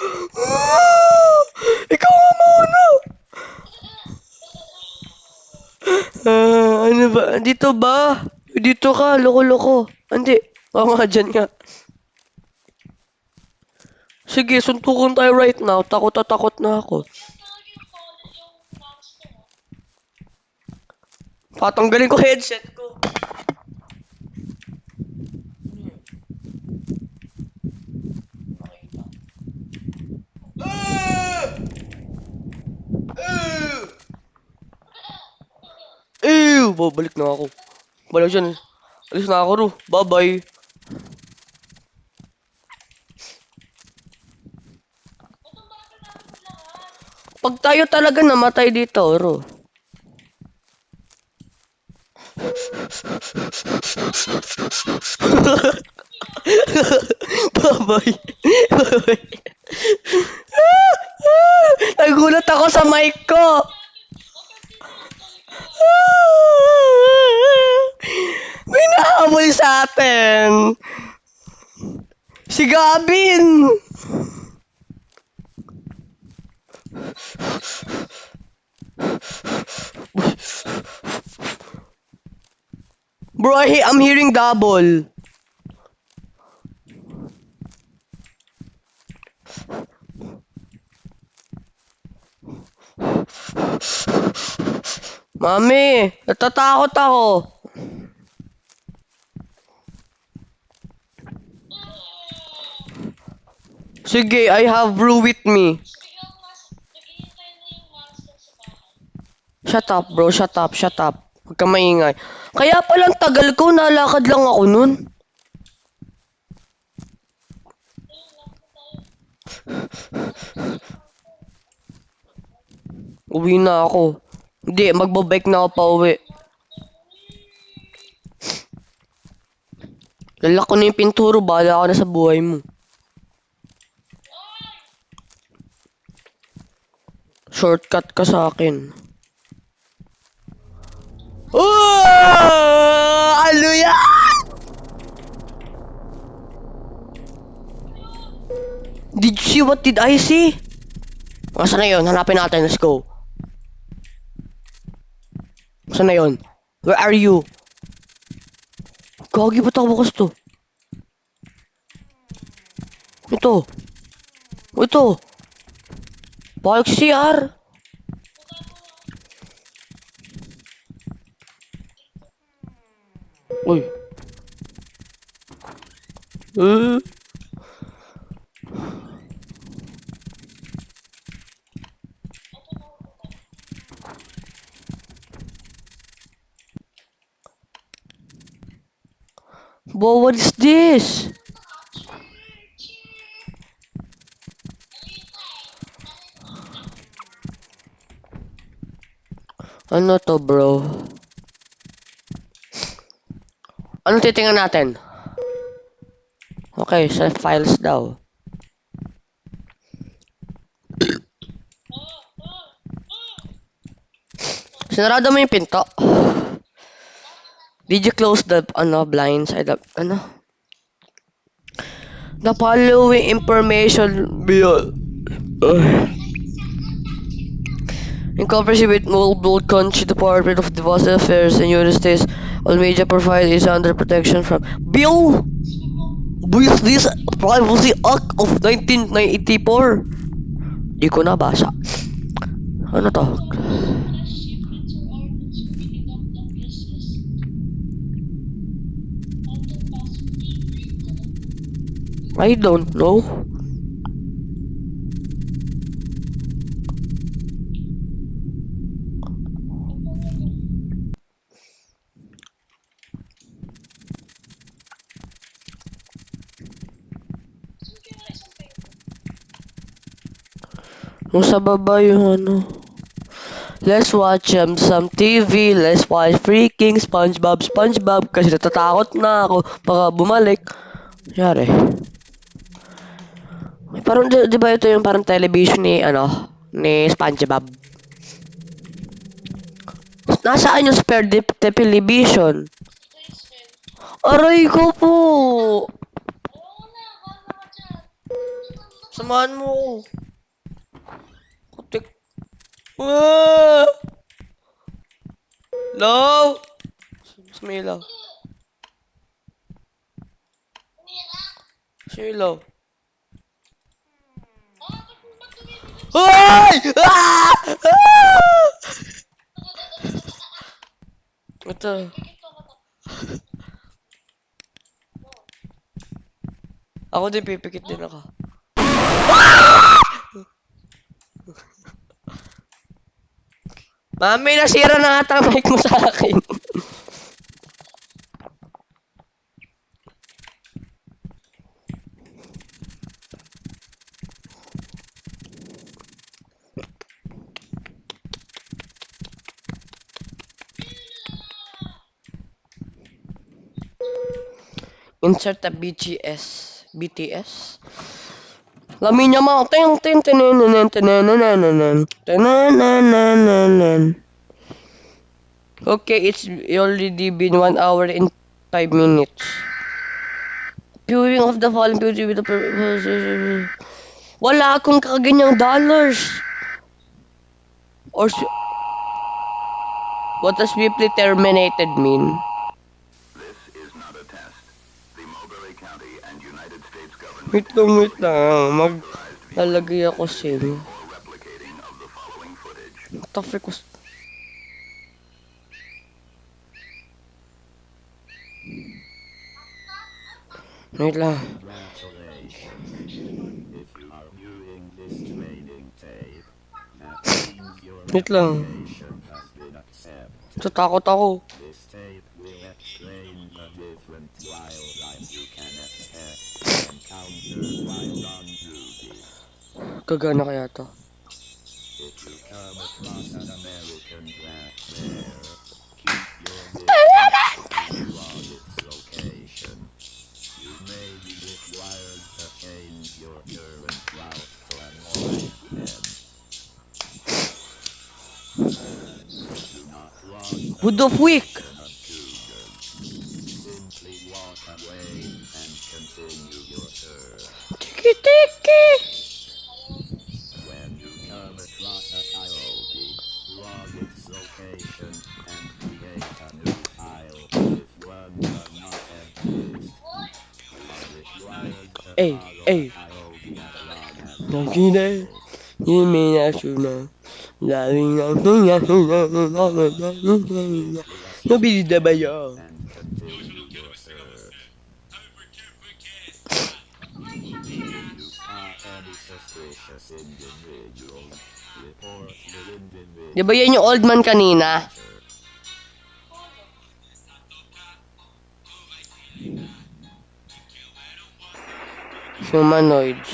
Ikaw nga mauna. Ano ba? Dito ba? Dito ka, loko-loko. Hindi. Oo nga, dyan nga. Sige, suntukan tayo right now. Takot na takot na ako. Yung monster. Patanggalin ko headset ko. Babalik na ako. Balik dyan. Alis na ako, Ru. Bye-bye. Pag tayo talaga namatay dito, Ru. Babay. Babay. Nagulat ako sa mic ko. May nahabol sa atin. Si Gavin. Bro, I'm hearing double. Mami, natatakot ako. Sige, I have brew with me. Biglang naghihintay na yung master sa bahay. Shut up, bro. Shut up, shut up. Huwag ka maingay. Kaya palang tagal ko, nalakad lang ako nun. Ayun lang po tayo. Uwi na ako. Hindi, magbabike na ako pa uwi. Lalak ko na yung pinturo, bahala ka na sa buhay mo. Shortcut ka sa akin. Oh! Ano yan? Did you see what did I see? Saan na yun? Hanapin natin. Let's go. Saan na yun? Where are you? Gagi, ba't ako bukas to? Ito. Ito. Balik CR. Uy. Bo, what is this? Ano to, bro? Ano titingnan natin? Okay, sa files daw. Sinarado mo yung pinto. Did you close the blinds? Ano? The following information below. In cooperation with Mobile Country Department of Development Affairs in United States, all media provided is under protection from Bill. With this Privacy Act of 1994. Di ko nabasa. Ano to? Shipments or orders for picking up the business. Enter password. I don't know. Yung sa baba yung ano. Let's watch some TV. Let's watch freaking SpongeBob. Kasi natatakot na ako. Baka bumalik. Yari. Parang di ba ito yung parang television ni ni SpongeBob? Nasaan yung spare television? Ito yung spell. Aray ko po. Ayaw na, bahala ka dyan. Samahan mo ko. Kutik. Ah! Hello? Smilaw. Umira. Smilaw. Ba't tumitigil? Ay! Ah! Ah! Ito. Ito ka na. Ako din pipikit din ako. Mami, nasira na ata ang mic mo sa akin. Insert a BTS. Lamin niya mga ting ting tininin tininin tininin. Okay, it's already been 1 hour and 5 minutes. Viewing of the fallen beauty with the wala akong kakaganyang dollars. Or what does briefly terminated mean? This is not a test. The Mulberry County and United States government Wait lang. Maglalagay ako sing. or replicating of the following footage. What the frick was... Wait lang. Congratulations. If you are viewing this training tape, that means your Wait lang. application has been accepted. Tatakot ako. This tape will explain the different wildlife you can expect to encounter while on duty. Gagana kaya to. If you come across an American black bear, keep your distance and log its location. You may be required to change your current route to avoid them. Do not log the Wood of Wick! location of cougars. Simply walk away and continue your search. Tiki! When you come across a coyote, log its location and create a new file if one does not exist. You are required to Hey, follow hey. the coyote as long as Nakina. possible. Yimi na suna. Laling na suna. Nabili ba yun? And continue your search. If you spot any suspicious individuals, report the individual. Di ba yan yung old man kanina? Humanoids.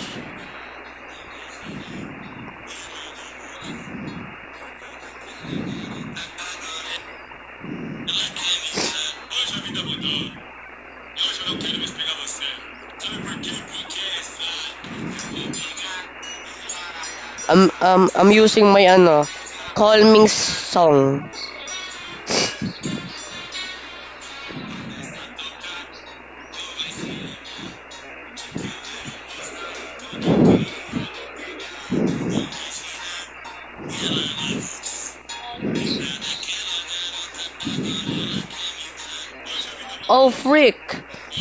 Hoje a vida mudou. E hoje eu não quero mais pegar você. Sabe por quê? Porque I'm using my calming song. Oh freak!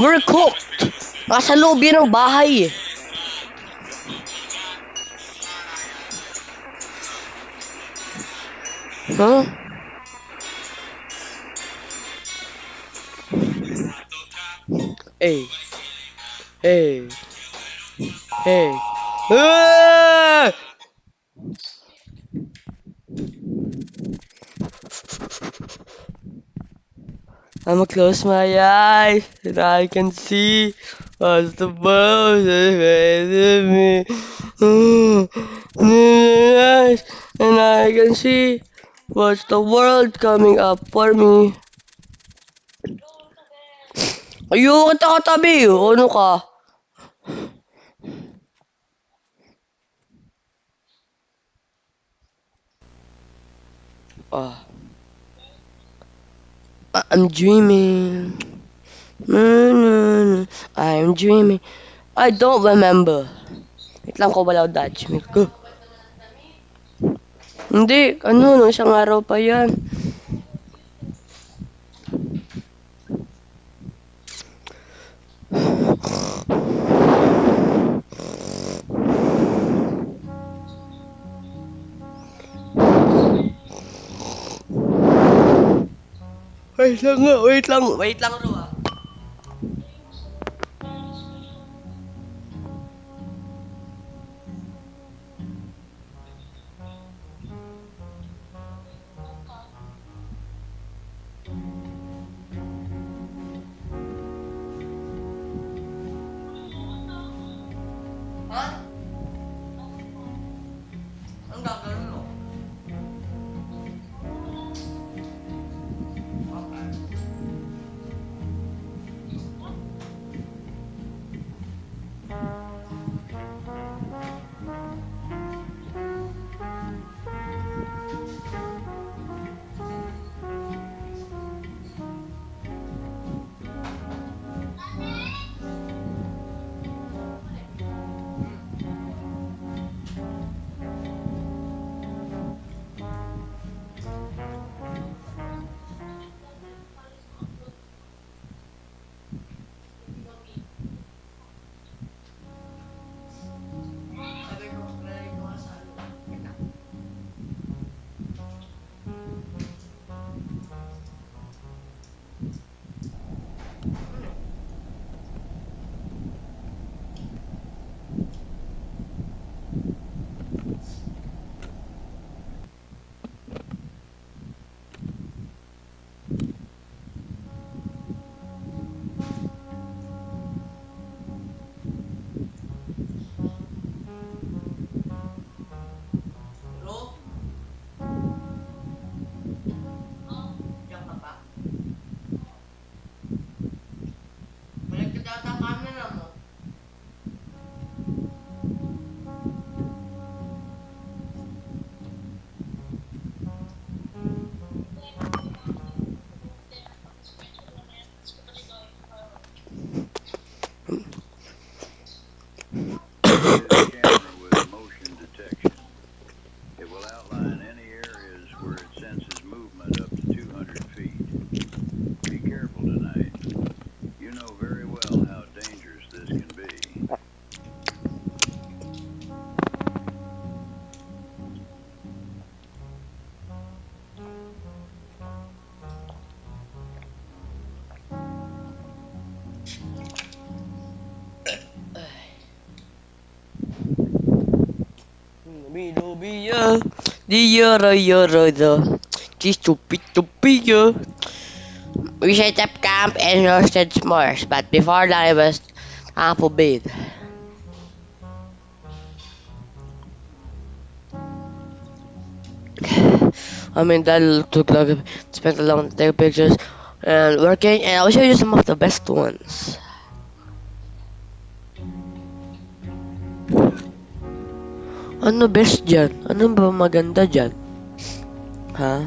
We're cooked! Nasa loob yan ng bahay eh. Huh? Hey. Hey. Hey. Ah! I'ma close my eyes and I can see what's the most ahead of me. And I can see what's the world coming up for me. Ayoko kita katabi. Ano ka? I'm dreaming. I'm dreaming. I don't remember. Wait lang ko wala Dutch milk ko. Hindi, nung isang araw pa yan. Wait lang Ro ah. Ha? Ang gagawin mo? will outline any areas where it senses movement up to 200 feet. Be careful tonight. You know very well how dangerous this can be. Bidobia, the stupid. We set up camp and roasted s'mores, but before that it was apple bed. I mean that took like spent a long time taking pictures and working, and I'll show you some of the best ones. Ano best dyan? Ano ba maganda dyan? Ha?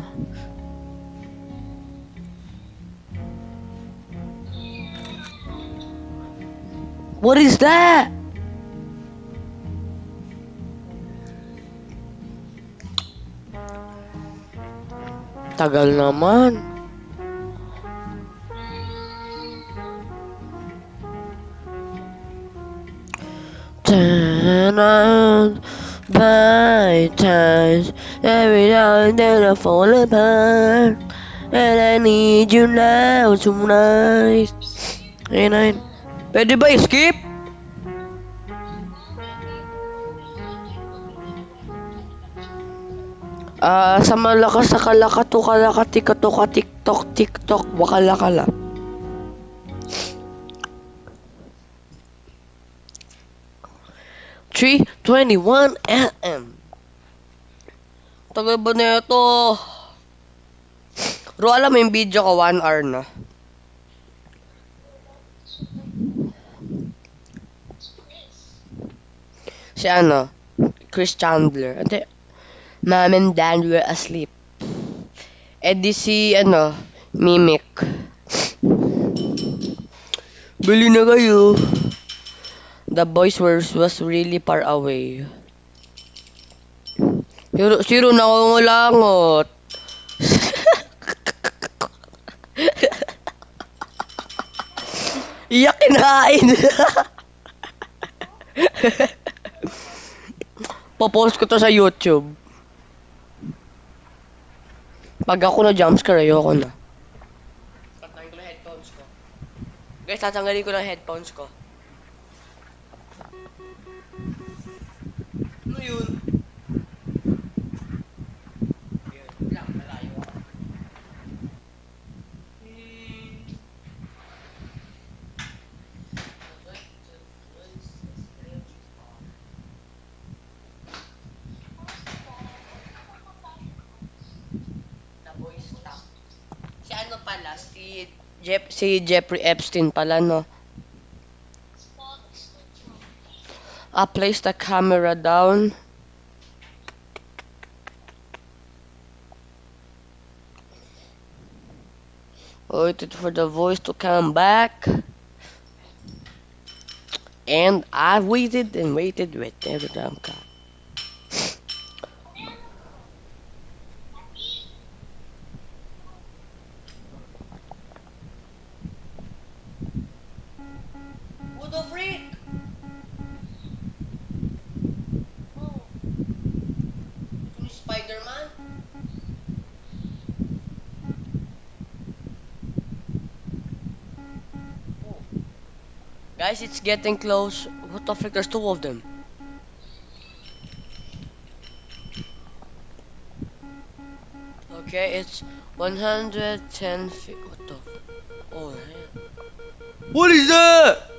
What is that? Tagal naman. Turn on by times. Every now and then I fall apart. And I need you now tonight. Ayun. Pwede ba skip? Sa malakas sa kalakato kalakati katoka tiktok wakalakala. 3:21 AM. Tagal ba na ito? Ro, alam mo yung video ko 1 hour na. Si ano? Chris Chandler. Ante, Mom and Dad were asleep. Eh di si ano? Mimic. Bili na kayo. The voice was really far away. Siro nakungulangot. Iyak kinain. Popost ko to sa YouTube. Pag ako na jumpscare, ayoko na. Tatanggalin ko na headphones ko. Guys, tatanggalin ko na headphones ko. Ano yun? Yun lang, malayo ako. Si ano pala, si Jeffrey Epstein pala, no? Place the camera down. Waited for the voice to come back. And I waited and waited with every time come. What the freak? Spider-Man? Oh. Guys, it's getting close. What the frick? There's 2 of them. Okay, it's 110 feet. What the? Oh, hell. What is that?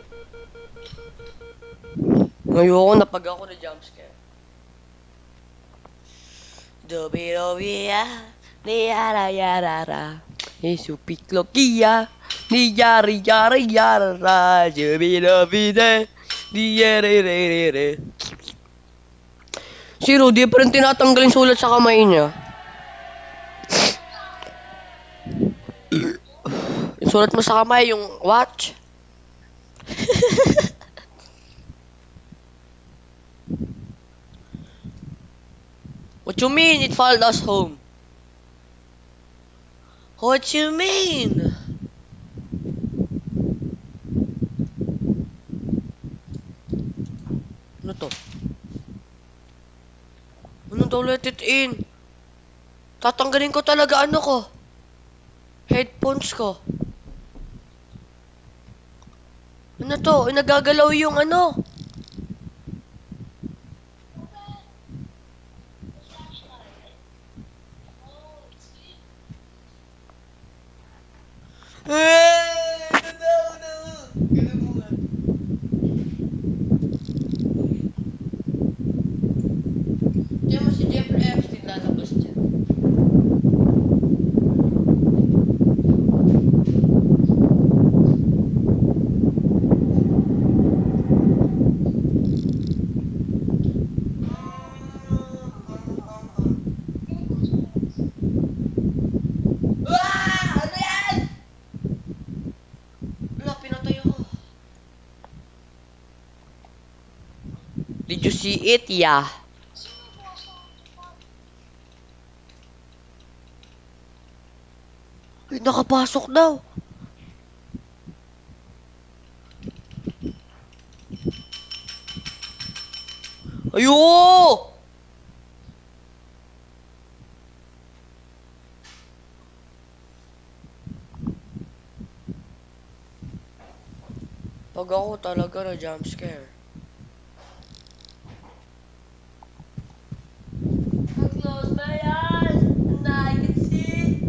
Ayoko na pag ako na jumpscare. Dobi-dobi-ya, ni-yara-yara-ra, ni-supiklokia, ni-yari-yari-yara-ra, dobi-dobi-de, ni-yari-re-re-re. Si Rudy pa rin tinatanggal yung sulat sa kamay niya. Yung sulat mo sa kamay, yung watch. What you mean it followed us home? What you mean? Ano to? Ano daw let it in? Tatanggalin ko talaga ano ko. Headphones ko. Ano to? Nagagalaw yung ano. Diyan mo si Jeffrey Epstein lalabas dyan. Ano yan? Wala, pinatay ako. Did you see it? Yeah. Ay, nakapasok daw. Ayo! Pag ako talaga na jump scare. I close my eyes and I can see.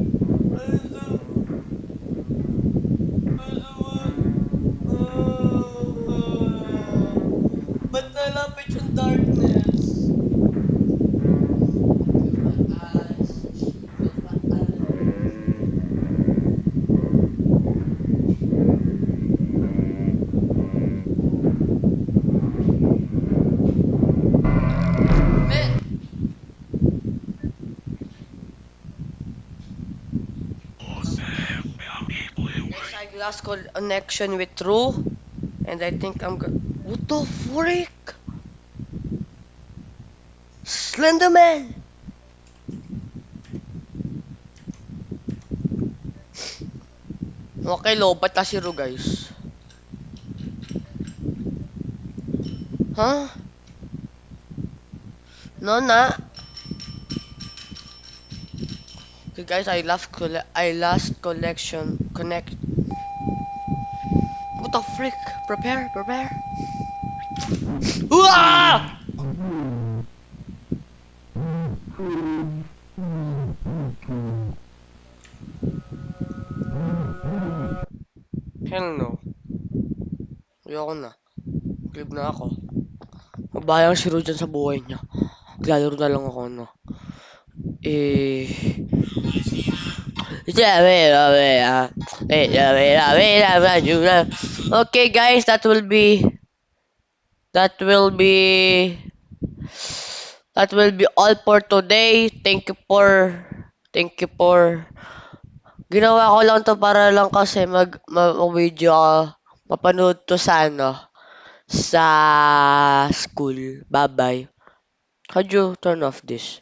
Ba't nalapit yung darkness? Man! Guys, I lost connection with True. And I think I'm good. What the freak? Slenderman! Okay, lobat na si Ru, guys. Huh? No, na. Okay, guys, I lost connect. What the frick? Prepare. Uah! Hell no. Ayoko na. Clip na ako. Mabayang si Ru dyan sa buhay niya. Maglalaro na lang ako, no. Okay, guys, that will be all for today. Thank you for ginawa ko lang to para lang kasi mag-video mapanood to sa sa school. Bye bye. How'd you turn off this?